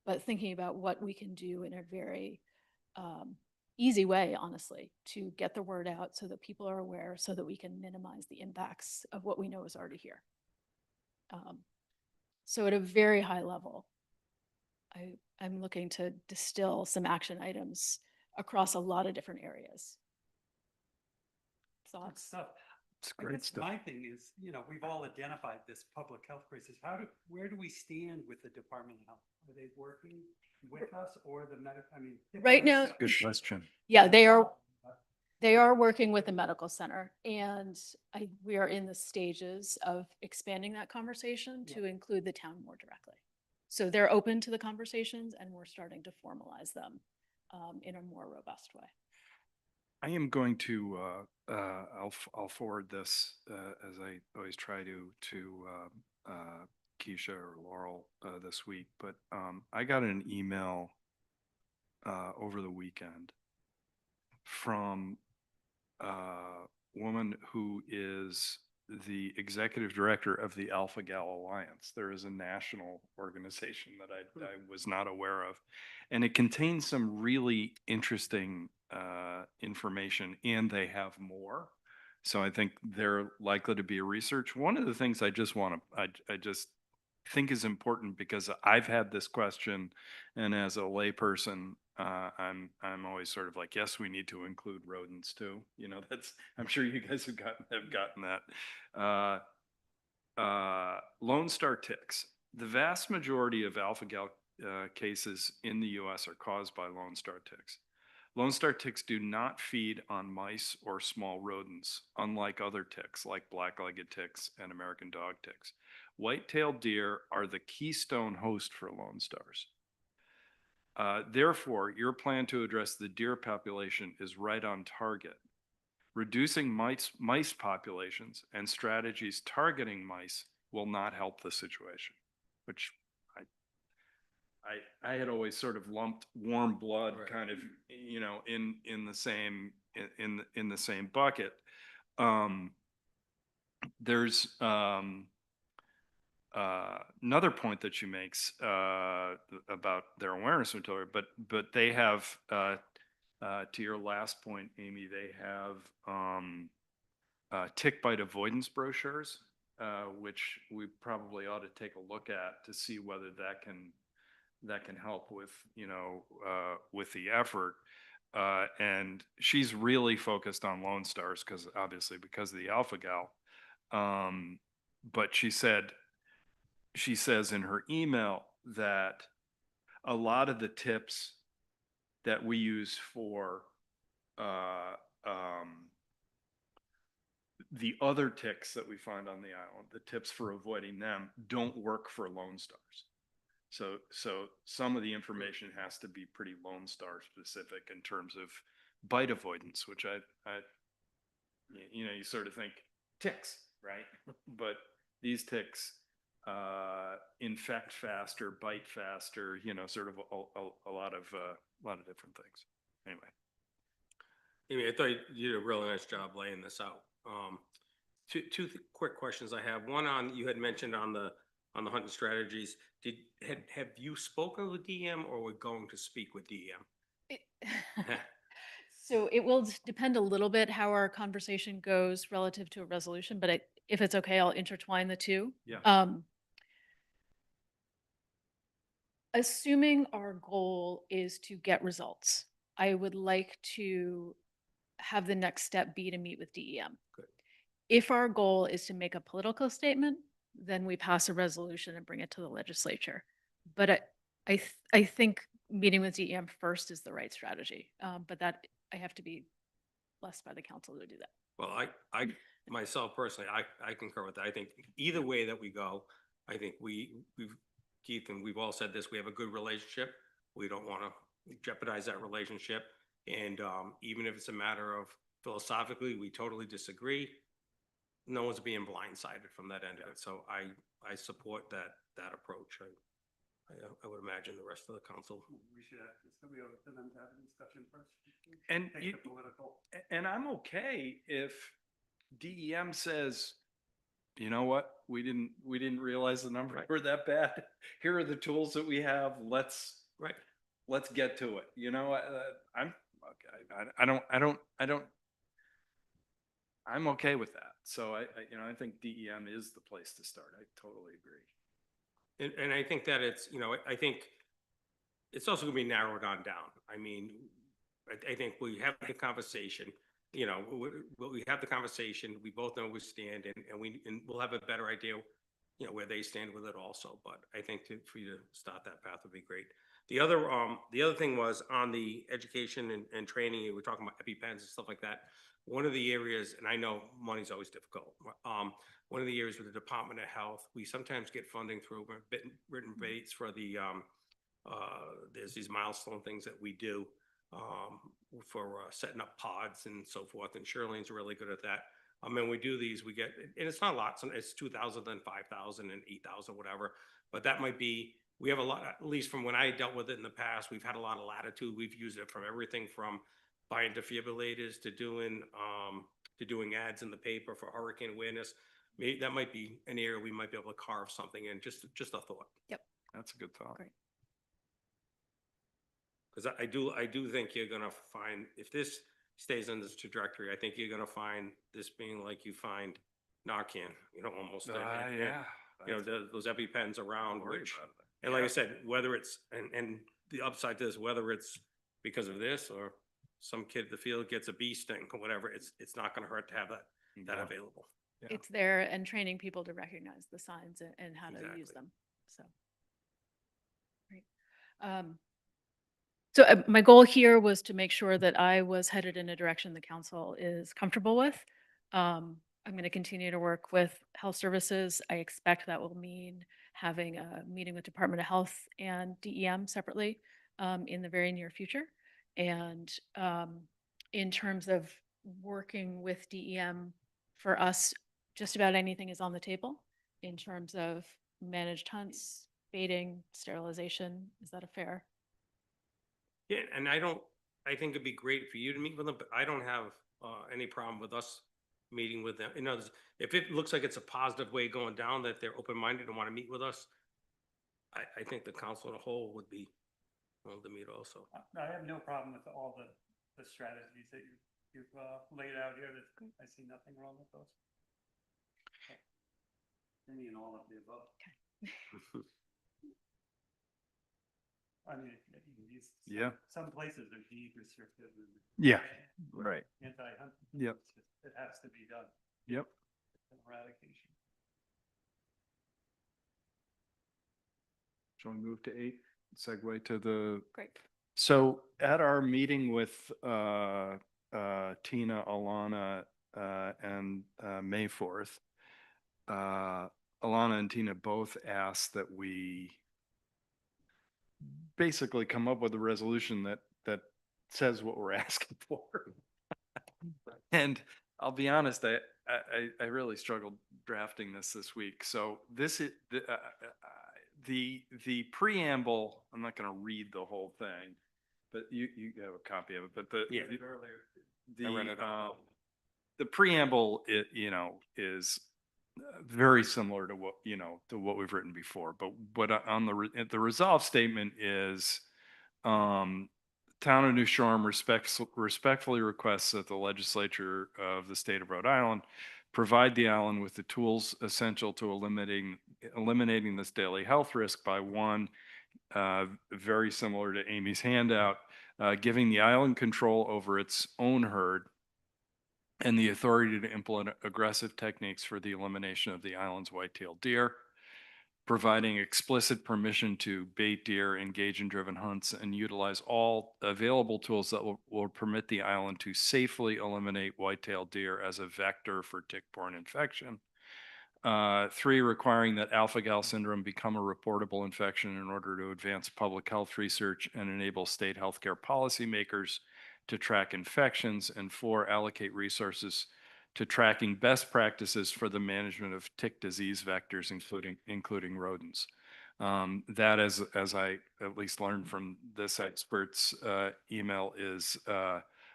But thinking about what we can do in a very easy way, honestly, to get the word out so that people are aware, so that we can minimize the impacts of what we know is already here. So at a very high level, I'm looking to distill some action items across a lot of different areas. Good Thoughts? stuff. It's I great guess stuff. my thing is, we've all identified this public health crisis. Where do we stand with the Department of Health? Are they working with us or the medical? Right now- Good question. Yeah, they are working with the medical center, and we are in the stages of expanding that conversation to include the town more directly. So they're open to the conversations, and we're starting to formalize them in a more robust way. I am going to, I'll forward this, as I always try to, Keisha or Laurel, this week, but, I got an email, over the weekend from a woman who is the executive director of the Alpha Gal Alliance. There is a national organization that I was not aware of. And it contains some really interesting information, and they have more. So I think they're likely to be a research. One of the things I just want to, I just think is important because I've had this question, and as a layperson, I'm always sort of like, yes, we need to include rodents too. You know, that's, I'm sure you guys have gotten that. Lone Star ticks. The vast majority of alpha-gal cases in the U.S. are caused by Lone Star ticks. Lone Star ticks do not feed on mice or small rodents, unlike other ticks like black-legged ticks and American dog ticks. White-tailed deer are the keystone host for Lone Stars. Therefore, your plan to address the deer population is right on target. Reducing mice populations and strategies targeting mice will not help the situation, which I had always sort of lumped warm blood kind of, you know, in the same in the same bucket. There's another point that she makes about their awareness material, but they have to your last point, Amy, they have tick bite avoidance brochures, which we probably ought to take a look at to see whether that can help with, you know, with the effort. And she's really focused on Lone Stars because obviously because of the alpha gal. But she says in her email that a lot of the tips that we use for the other ticks that we find on the island, the tips for avoiding them, don't work for Lone Stars. So some of the information has to be pretty Lone Star specific in terms of bite avoidance, which I you know, you sort of think ticks, right? But these ticks infect faster, bite faster, you know, sort of a lot of different things. Anyway. Amy, I thought you did a really nice job laying this out. Two quick questions I have. One on, you had mentioned on the hunting strategies. Have you spoken with DEM or we're going to speak with DEM? So it will depend a little bit how our conversation goes relative to a resolution, but if it's okay, I'll intertwine the two. Yeah. Assuming our goal is to get results, I would like to have the next step be to meet with DEM. Good. If our goal is to make a political statement, then we pass a resolution and bring it to the legislature. But I think meeting with DEM first is the right strategy. But that I have to be blessed by the council to do that. Well, I myself personally, I concur with that. I think either way that we go, I think Keith, and we've all said this, we have a good relationship. We don't want to jeopardize that relationship. And even if it's a matter of philosophically, we totally disagree, no one's being blindsided from that end of it. So I support that approach. I would imagine the rest of the council. We should, it's gonna be over to them to have a discussion first. And Take the political. and I'm okay if DEM says, you know what, we didn't realize the numbers were that bad. Here are the tools that we have. Let's get to it. You know, I'm okay. I'm okay with that. So you know, I think DEM is the place to start. I totally agree. And I think that it's, you know, I think it's also gonna be narrowed on down. I mean, I think we have the conversation, you know, we have the conversation, we both know where we stand, and we'll have a better idea, you know, where they stand with it also. But I think for you to start that path would be great. The other thing was on the education and training, we were talking about EpiPens and stuff like that. One of the areas, and I know money's always difficult, one of the areas with the Department of Health, we sometimes get funding through written rates for the, there's these milestone things that we do. for setting up pods and so forth. And Shirley's really good at that. And we do these, we get, and it's not a lot, it's 2,000, then 5,000 and 8,000, whatever. But that might be, we have a lot, at least from when I dealt with it in the past, we've had a lot of latitude. We've used it from everything from buying defibrillators to doing ads in the paper for hurricane awareness. Maybe that might be an area we might be able to carve something in, just a thought. That's a good thought. Great. Because I do think you're gonna find, if this stays in this trajectory, I think you're gonna find this being like you find Narcan, almost. Yeah. Those EpiPens around, Worried which, about it. and like I said, whether it's, and the upside to this, whether it's because of this or some kid in the field gets a bee sting or whatever, it's not gonna hurt to have that Yeah. available. Yeah. It's there and training people to recognize the signs and how to use Exactly. them. So. Great. So my goal here was to make sure that I was headed in a direction the council is comfortable with. I'm going to continue to work with health services. I expect that will mean having a meeting with Department of Health and DEM separately in the very near future. And in terms of working with DEM, for us, just about anything is on the table in terms of managed hunts, baiting, sterilization. Is that a fair? Yeah, and I think it'd be great for you to meet with them, but I don't have any problem with us meeting with them. If it looks like it's a positive way going down, that they're open-minded and want to meet with us, I think the council as a whole would be willing to meet also. I have no problem with all the strategies that you've laid out here. I see nothing wrong with those. Any and all of the above. I mean, Yeah. some places are deed restrictive. And Yeah. Right. Anti-hunting. Yep. It has to be done. Yep. Eradication. Shall we move to 8? Segue to the, Great. so at our meeting with Tina, Alana, and May 4th, Alana and Tina both asked that we basically come up with a resolution that says what we're asking for. And I'll be honest, I really struggled drafting this week. So this is the preamble. I'm not going to read the whole thing, but you have a copy of it. But Yeah. the I read it out. the preamble, is very similar to what we've written before. But on the resolve statement is, Town of New Shoreham respectfully requests that the legislature of the state of Rhode Island provide the island with the tools essential to eliminating this daily health risk by one, very similar to Amy's handout, giving the island control over its own herd and the authority to implement aggressive techniques for the elimination of the island's white-tailed deer, providing explicit permission to bait deer, engage in driven hunts, and utilize all available tools that will permit the island to safely eliminate white-tailed deer as a vector for tick-borne infection. 3, requiring that alpha-gal syndrome become a reportable infection in order to advance public health research and enable state healthcare policymakers to track infections. And 4, allocate resources to tracking best practices for the management of tick disease vectors, including rodents. That, as I at least learned from this expert's email, is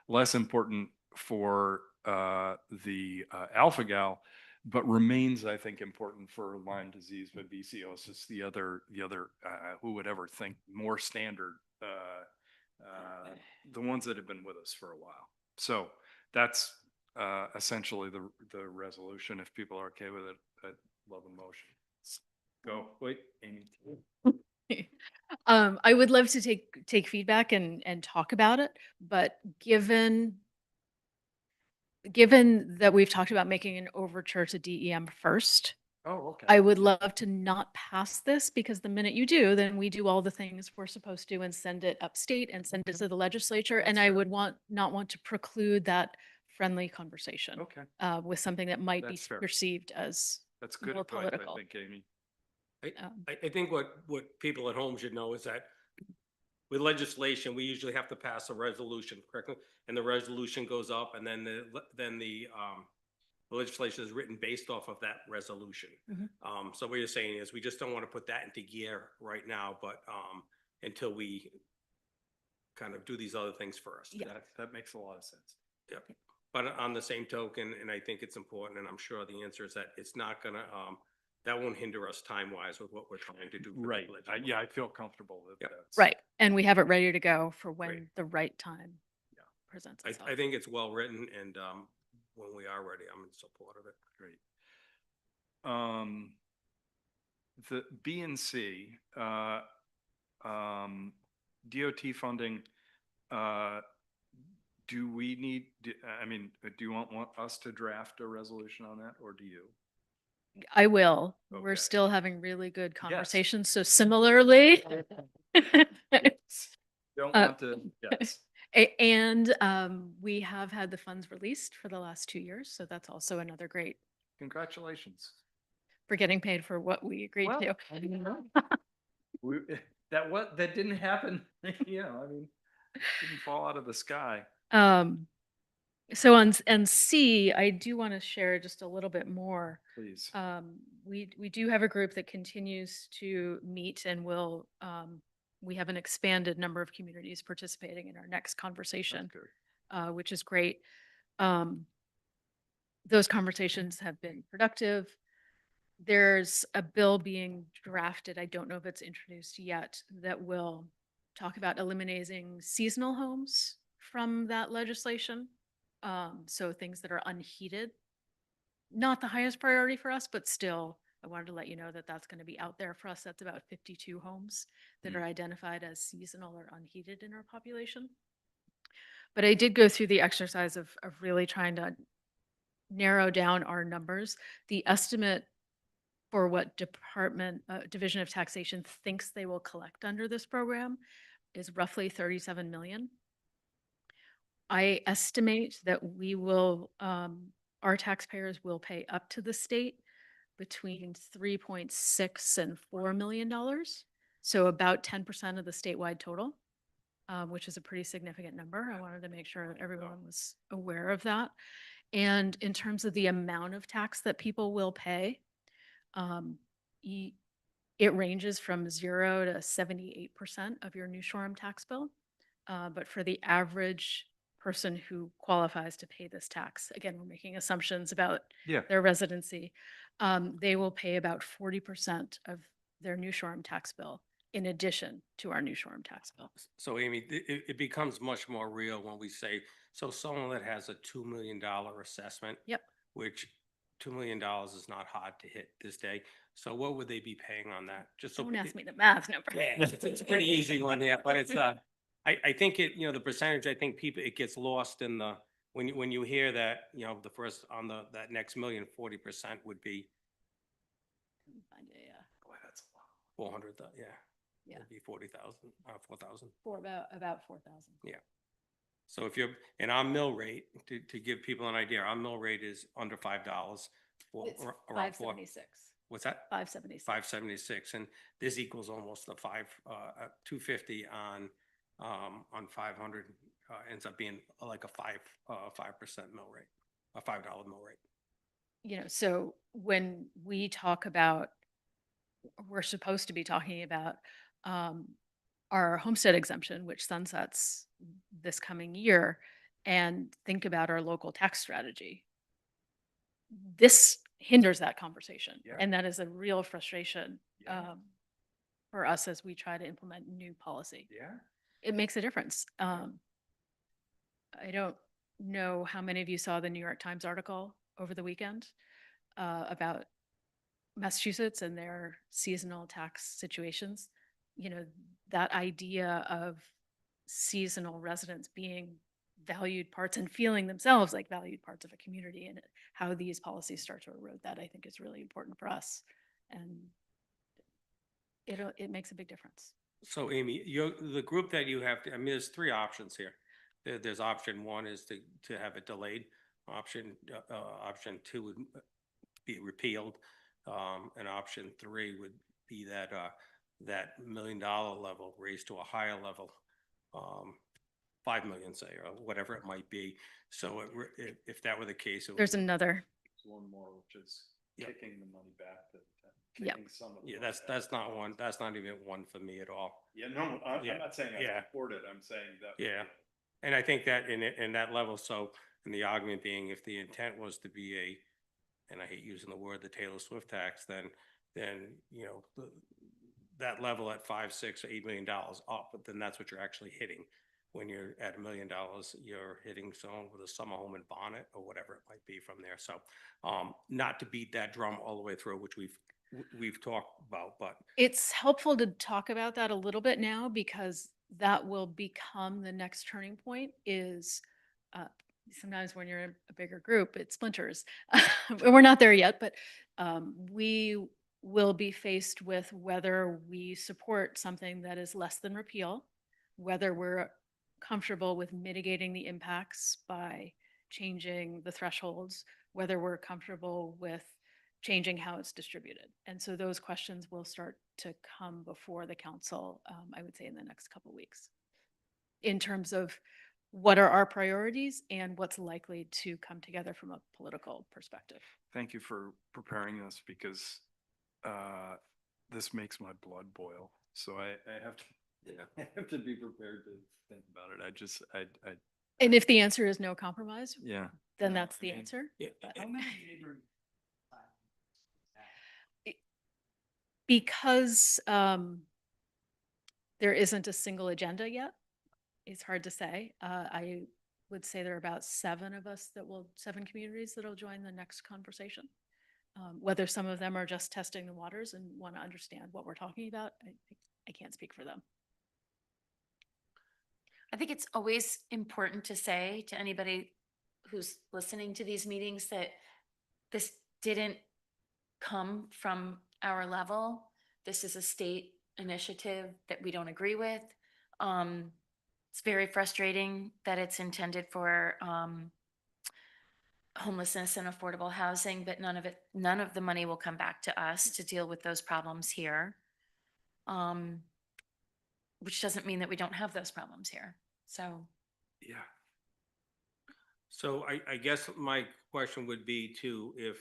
less important for the alpha-gal, but remains, I think, important for Lyme disease, babesiosis, the other who would ever think more standard, the ones that have been with us for a while. So that's essentially the resolution. If people are okay with it, I'd love a motion. Go. Wait, Amy. I would love to take feedback and talk about it, but given that we've talked about making an overture to DEM first, Oh, okay. I would love to not pass this, because the minute you do, then we do all the things we're supposed to and send it upstate and send it to the legislature. And I would not want to preclude that friendly conversation Okay, with something that might be That's fair. perceived as that's good more advice, I political. think, Amy. Um, I think what people at home should know is that with legislation, we usually have to pass a resolution, correctly? And the resolution goes up and then the legislation is written based off of that resolution. So what you're saying is we just don't want to put that into gear right now, but until we kind of do these other things first. Yeah. That makes a lot of sense. Yep. But on the same token, and I think it's important, and I'm sure the answer is that it's not gonna, that won't hinder us time-wise with what we're trying to do. for the Right. legislature. Yeah, I feel comfortable that Yep. that's. Right. And we have it ready to go for when Great. the right time Yeah. presents itself. I think it's well-written, and when we are ready, I'm in support of it. Great. The B and C, DOT funding, do we need, I mean, do you want us to draft a resolution on that, or do you? I will. Okay. We're still having really good conversations. So similarly. Don't Uh, want to, yes. And we have had the funds released for the last 2 years. So that's also another great Congratulations. for getting paid for what we agreed Well, to. That didn't happen, you know, I mean, didn't fall out of the sky. So on C, I do want to share just a little bit more. Please. We do have a group that continues to meet and will, we have an expanded number of communities participating in our next conversation, That's good. which is great. Those conversations have been productive. There's a bill being drafted, I don't know if it's introduced yet, that will talk about eliminating seasonal homes from that legislation. So things that are unheated. Not the highest priority for us, but still, I wanted to let you know that that's going to be out there for us. That's about 52 homes that are identified as seasonal or unheated in our population. But I did go through the exercise of really trying to narrow down our numbers. The estimate for what Division of Taxation thinks they will collect under this program is roughly 37 million. I estimate that we will, our taxpayers will pay up to the state between 3.6 and $4 million. So about 10% of the statewide total, which is a pretty significant number. I wanted to make sure that everyone was aware of that. And in terms of the amount of tax that people will pay, it ranges from 0 to 78% of your New Shoreham tax bill. But for the average person who qualifies to pay this tax, again, we're making assumptions about Yeah. their residency, they will pay about 40% of their New Shoreham tax bill in addition to our New Shoreham tax bill. So Amy, it becomes much more real when we say, so someone that has a $2 million assessment. Yep. Which $2 million is not hard to hit this day. So what would they be paying on that? Just so. Don't ask me the math number. Yeah, it's a pretty easy one, yeah, but it's, I think it, the percentage, I think people, it gets lost in the, when you hear that, the first, on that next million, 40% would be Boy, that's a lot. 400, yeah. Yeah. It'd be 40,000, 4,000. For about 4,000. So if you're, and our mill rate, to give people an idea, our mill rate is under $5 for It's around 4. 576. What's that? 576. 576, and this equals almost the 250 on 500, ends up being like a 5% mill rate, a $5 mill rate. So when we talk about, we're supposed to be talking about our homestead exemption, which sunsets this coming year, and think about our local tax strategy. This hinders that conversation. Yeah. And that is a real frustration Yeah. for us as we try to implement new policy. Yeah. It makes a difference. I don't know how many of you saw the New York Times article over the weekend about Massachusetts and their seasonal tax situations. That idea of seasonal residents being valued parts and feeling themselves like valued parts of a community, and how these policies start to erode that, I think is really important for us. And it makes a big difference. So Amy, the group that you have, I mean, there's 3 options here. There's option 1 is to have it delayed. Option 2 would be repealed. And option 3 would be that that $1 million level raised to a higher level, 5 million, say, or whatever it might be. So if that were the case, it would. There's another, One more, which is Yep. kicking the money back to the town. Yep. Kicking some of the Yeah, money that's back. not one, that's not even one for me at all. Yeah, no, I'm Yeah, not saying I yeah. support it. I'm saying that. Yeah. And I think that in that level, so, and the argument being, if the intent was to be and I hate using the word, the Taylor Swift tax, then, you know, that level at $5, $6, or $8 million up, but then that's what you're actually hitting. When you're at $1 million, you're hitting someone with a summer home in Bonnet or whatever it might be from there. So, not to beat that drum all the way through, which we've talked about, but it's helpful to talk about that a little bit now because that will become the next turning point is sometimes when you're in a bigger group, it splinters. We're not there yet, but we will be faced with whether we support something that is less than repeal, whether we're comfortable with mitigating the impacts by changing the thresholds, whether we're comfortable with changing how it's distributed. And so those questions will start to come before the council, I would say in the next couple weeks, in terms of what are our priorities and what's likely to come together from a political perspective. Thank you for preparing us because this makes my blood boil. So I have to, I have to be prepared to think about it. I And if the answer is no compromise, yeah. then No, that's I the mean, answer. yeah, But- How many neighboring? Because there isn't a single agenda yet, it's hard to say. I would say there are about 7 communities that'll join the next conversation. Whether some of them are just testing the waters and want to understand what we're talking about, I can't speak for them. I think it's always important to say to anybody who's listening to these meetings that this didn't come from our level. This is a state initiative that we don't agree with. It's very frustrating that it's intended for homelessness and affordable housing, but none of the money will come back to us to deal with those problems here. Which doesn't mean that we don't have those problems here. So Yeah. So I guess my question would be too, if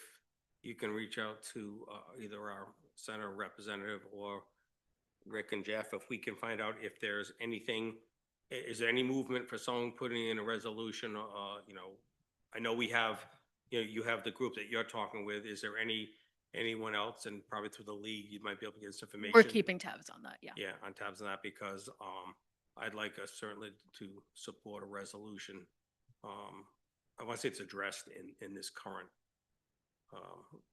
you can reach out to either our Senator representative or Rick and Jeff, if we can find out if there's anything, is there any movement for someone putting in a resolution? You know, I know we have, you know, you have the group that you're talking with. Is there anyone else, and probably through the league, you might be able to get this information? We're keeping tabs on that, yeah. Yeah, on tabs on that, because I'd like us certainly to support a resolution. I want to say it's addressed in this current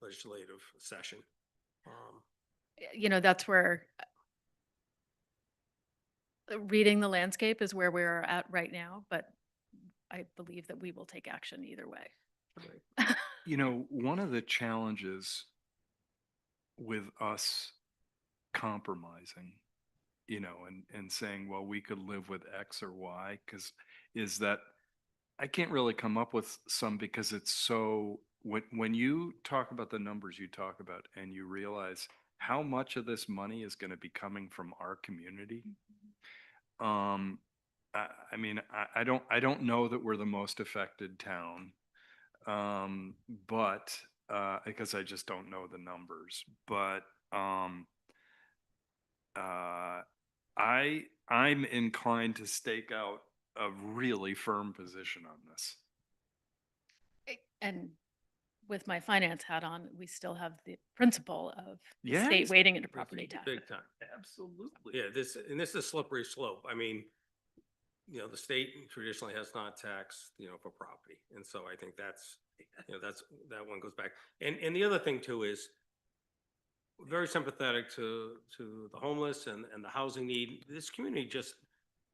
legislative session. You know, that's where reading the landscape is where we're at right now, but I believe that we will take action either way. You know, one of the challenges with us compromising, you know, and saying, well, we could live with X or Y, is that I can't really come up with some because it's so, when you talk about the numbers you talk about and you realize how much of this money is going to be coming from our community. I mean, I don't know that we're the most affected town. But because I just don't know the numbers, but I'm inclined to stake out a really firm position on this. And with my finance hat on, we still have the principle of the Yes. state wading into property tax. Big time. Absolutely. Yeah, this is a slippery slope. I mean, you know, the state traditionally has not taxed, you know, for property. And so I think that's, you know, that one goes back. And the other thing too is we're very sympathetic to the homeless and the housing need. This community just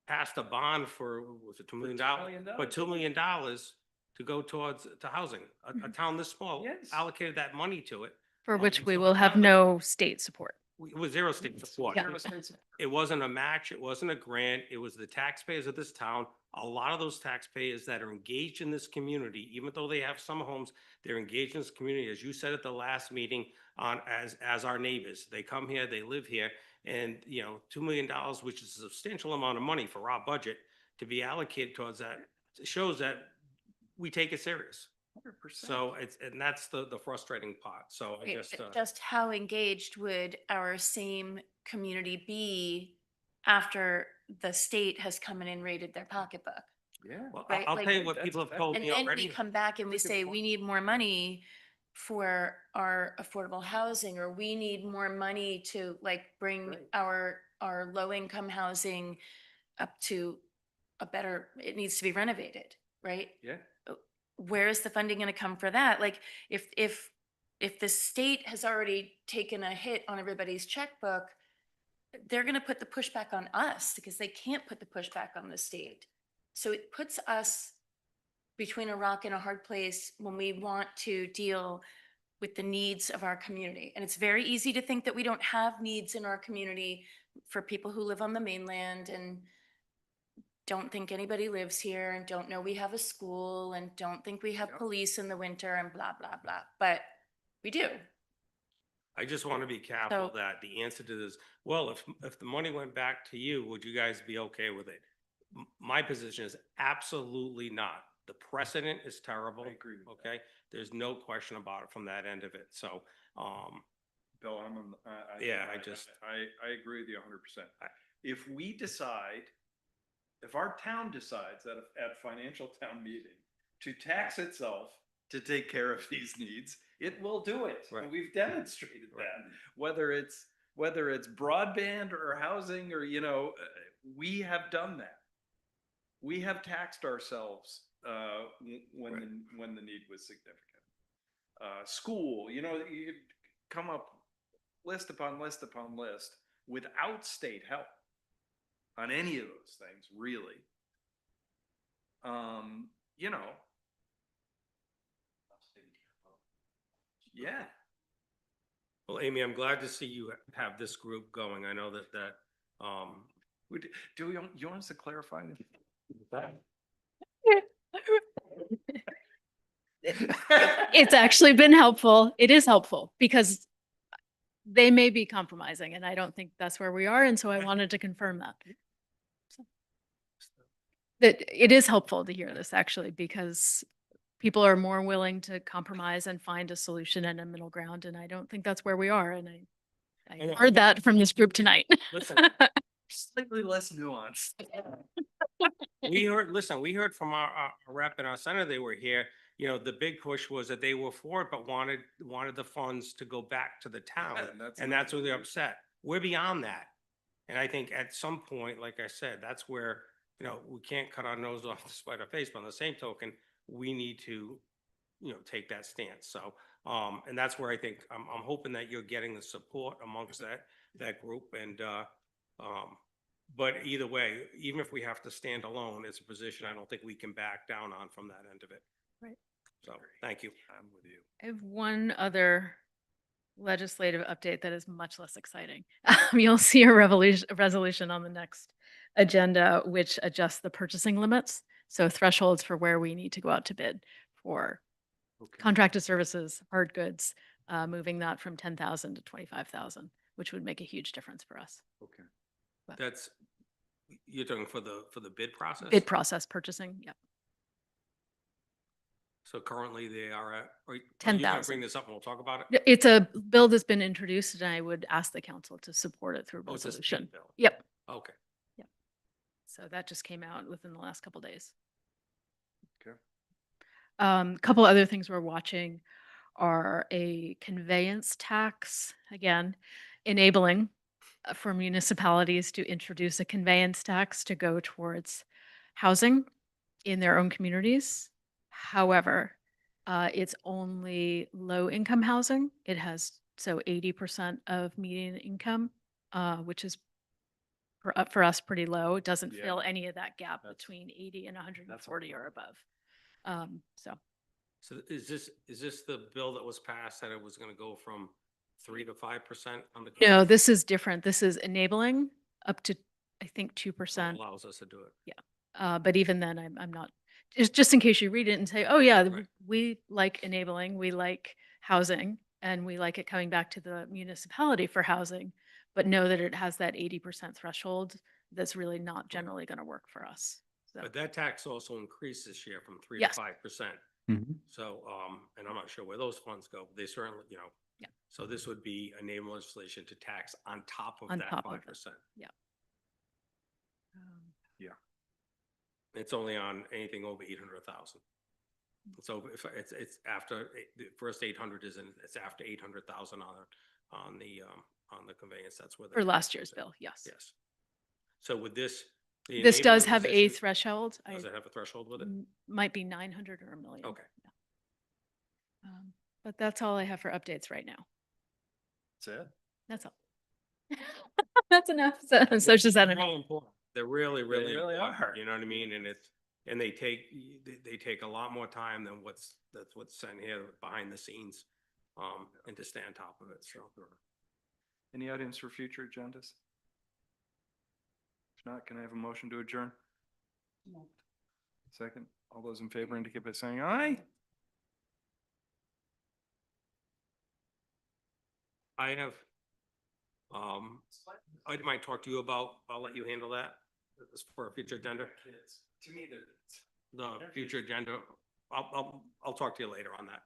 passed a bond for, was it $2 million? But $2 million to go towards housing. A town this small Yes. allocated that money to it. For which we so will have now- no state support. It was zero state support. Yeah. It wasn't a match. It wasn't a grant. It was the taxpayers of this town. A lot of those taxpayers that are engaged in this community, even though they have some homes, they're engaged in this community, as you said at the last meeting, as our neighbors. They come here, they live here, And, $2 million, which is a substantial amount of money for our budget to be allocated towards that, shows that we take it serious. 100%. So and that's the frustrating part. So I Wait, just, but just how engaged would our same community be after the state has come in and raided their pocketbook? Yeah. well, right, I'll like- tell you what That's- people have that's- told And me then we already. come back and we That's a good say, point. we need more money for our affordable housing, or we need more money to like bring Right. our low income housing up to a better, it needs to be renovated, right? Yeah. Where is the funding going to come for that? Like if the state has already taken a hit on everybody's checkbook, they're going to put the pushback on us because they can't put the pushback on the state. So it puts us between a rock and a hard place when we want to deal with the needs of our community. And it's very easy to think that we don't have needs in our community for people who live on the mainland and don't think anybody lives here and don't know we have a school and don't think we have Yep. police in the winter and blah, blah, blah. But we do. I just want to be careful So- that the answer to this, well, if the money went back to you, would you guys be okay with it? My position is absolutely not. The precedent is terrible. I agree with that. Okay, there's no question about it from that end of it. So, Bill, I'm on, Yeah, I just- I agree with you 100%. If we decide, if our town decides at financial town meeting to tax itself to take care of these needs, it will do it. Right. And we've demonstrated Right. that, whether it's broadband or housing or, we have done that. We have taxed ourselves, when the need was significant. School, you could come up list upon list upon list without state help on any of those things, really. Yeah. well, Amy, I'm glad to see you have this group going. I know that, You want us to clarify? It's actually been helpful. It is helpful because they may be compromising and I don't think that's where we are. And so I wanted to confirm that. So- That it is helpful to hear this actually, because people are more willing to compromise and find a solution and a middle ground. And I don't think that's where we are. And I know. heard that from this group tonight. listen, Slightly less nuanced. we heard from our rep and our senator, they were here. The big push was that they were for it, but wanted the funds to go back to the town. And that's where they're upset. We're beyond that. And I think at some point, like I said, that's where, we can't cut our nose off to spite our face, but on the same token, we need to, take that stance. So, and that's where I think, I'm hoping that you're getting the support amongst that group and, but either way, even if we have to stand alone, it's a position I don't think we can back down on from that end of it. Right. So, thank you. I'm with you. I have one other legislative update that is much less exciting. You'll see a resolution on the next agenda, which adjusts the purchasing limits. So thresholds for where we need to go out to bid for contracted services, hard goods, moving that from 10,000 to 25,000, which would make a huge difference for us. Okay. That's, you're talking for the bid process? Bid process purchasing, yeah. So currently they are at, or you 10,000. bring this up and we'll talk about it? It's a bill that's been introduced and I would ask the council to support it through Oh, it's a state resolution. bill. Yep. Okay. So that just came out within the last couple days. Okay. Couple other things we're watching are a conveyance tax, again, enabling for municipalities to introduce a conveyance tax to go towards housing in their own communities. However, it's only low income housing. It has, so 80% of median income, which is for us pretty low. It doesn't Yeah. fill any of that gap That's- between 80 and that's 140 or above. So So is this the bill that was passed that it was going to go from 3 to 5% on the? no, this is different. This is enabling up to, I think, 2%. Allows us to do it. But even then, I'm not, just in case you read it and say, oh yeah, Right. we like enabling, we like housing, and we like it coming back to the municipality for housing. but know that it has that 80% threshold that's really not generally going to work for us. So, But that tax also increased this year from 3 to Yes. 5%. So, and I'm not sure where those funds go. They certainly, Yeah. So this would be a name legislation to tax on top of On that top of it. 5%. It's only on anything over 800,000. So if it's after, the first 800 is in, it's after 800,000 on the conveyance, that's where. the For last tax year's comes in. bill, yes. Yes. So with this. the This does enabling have a position- threshold. Does it have a threshold with it? Might be 900 or a million. Okay. Yeah. But that's all I have for updates right now. That's it. That's all. That's enough. So just that They're enough. all important. They're really, really really important, are. you know what I mean? And they take a lot more time than what's sent here behind the scenes, and to stay on top of it, so. Any items for future agendas? If not, can I have a motion to adjourn? Second, all those in favor indicate by saying aye. I have, I might talk to you about, I'll let you handle that for a future agenda. To me, The future agenda, I'll talk to you later on that.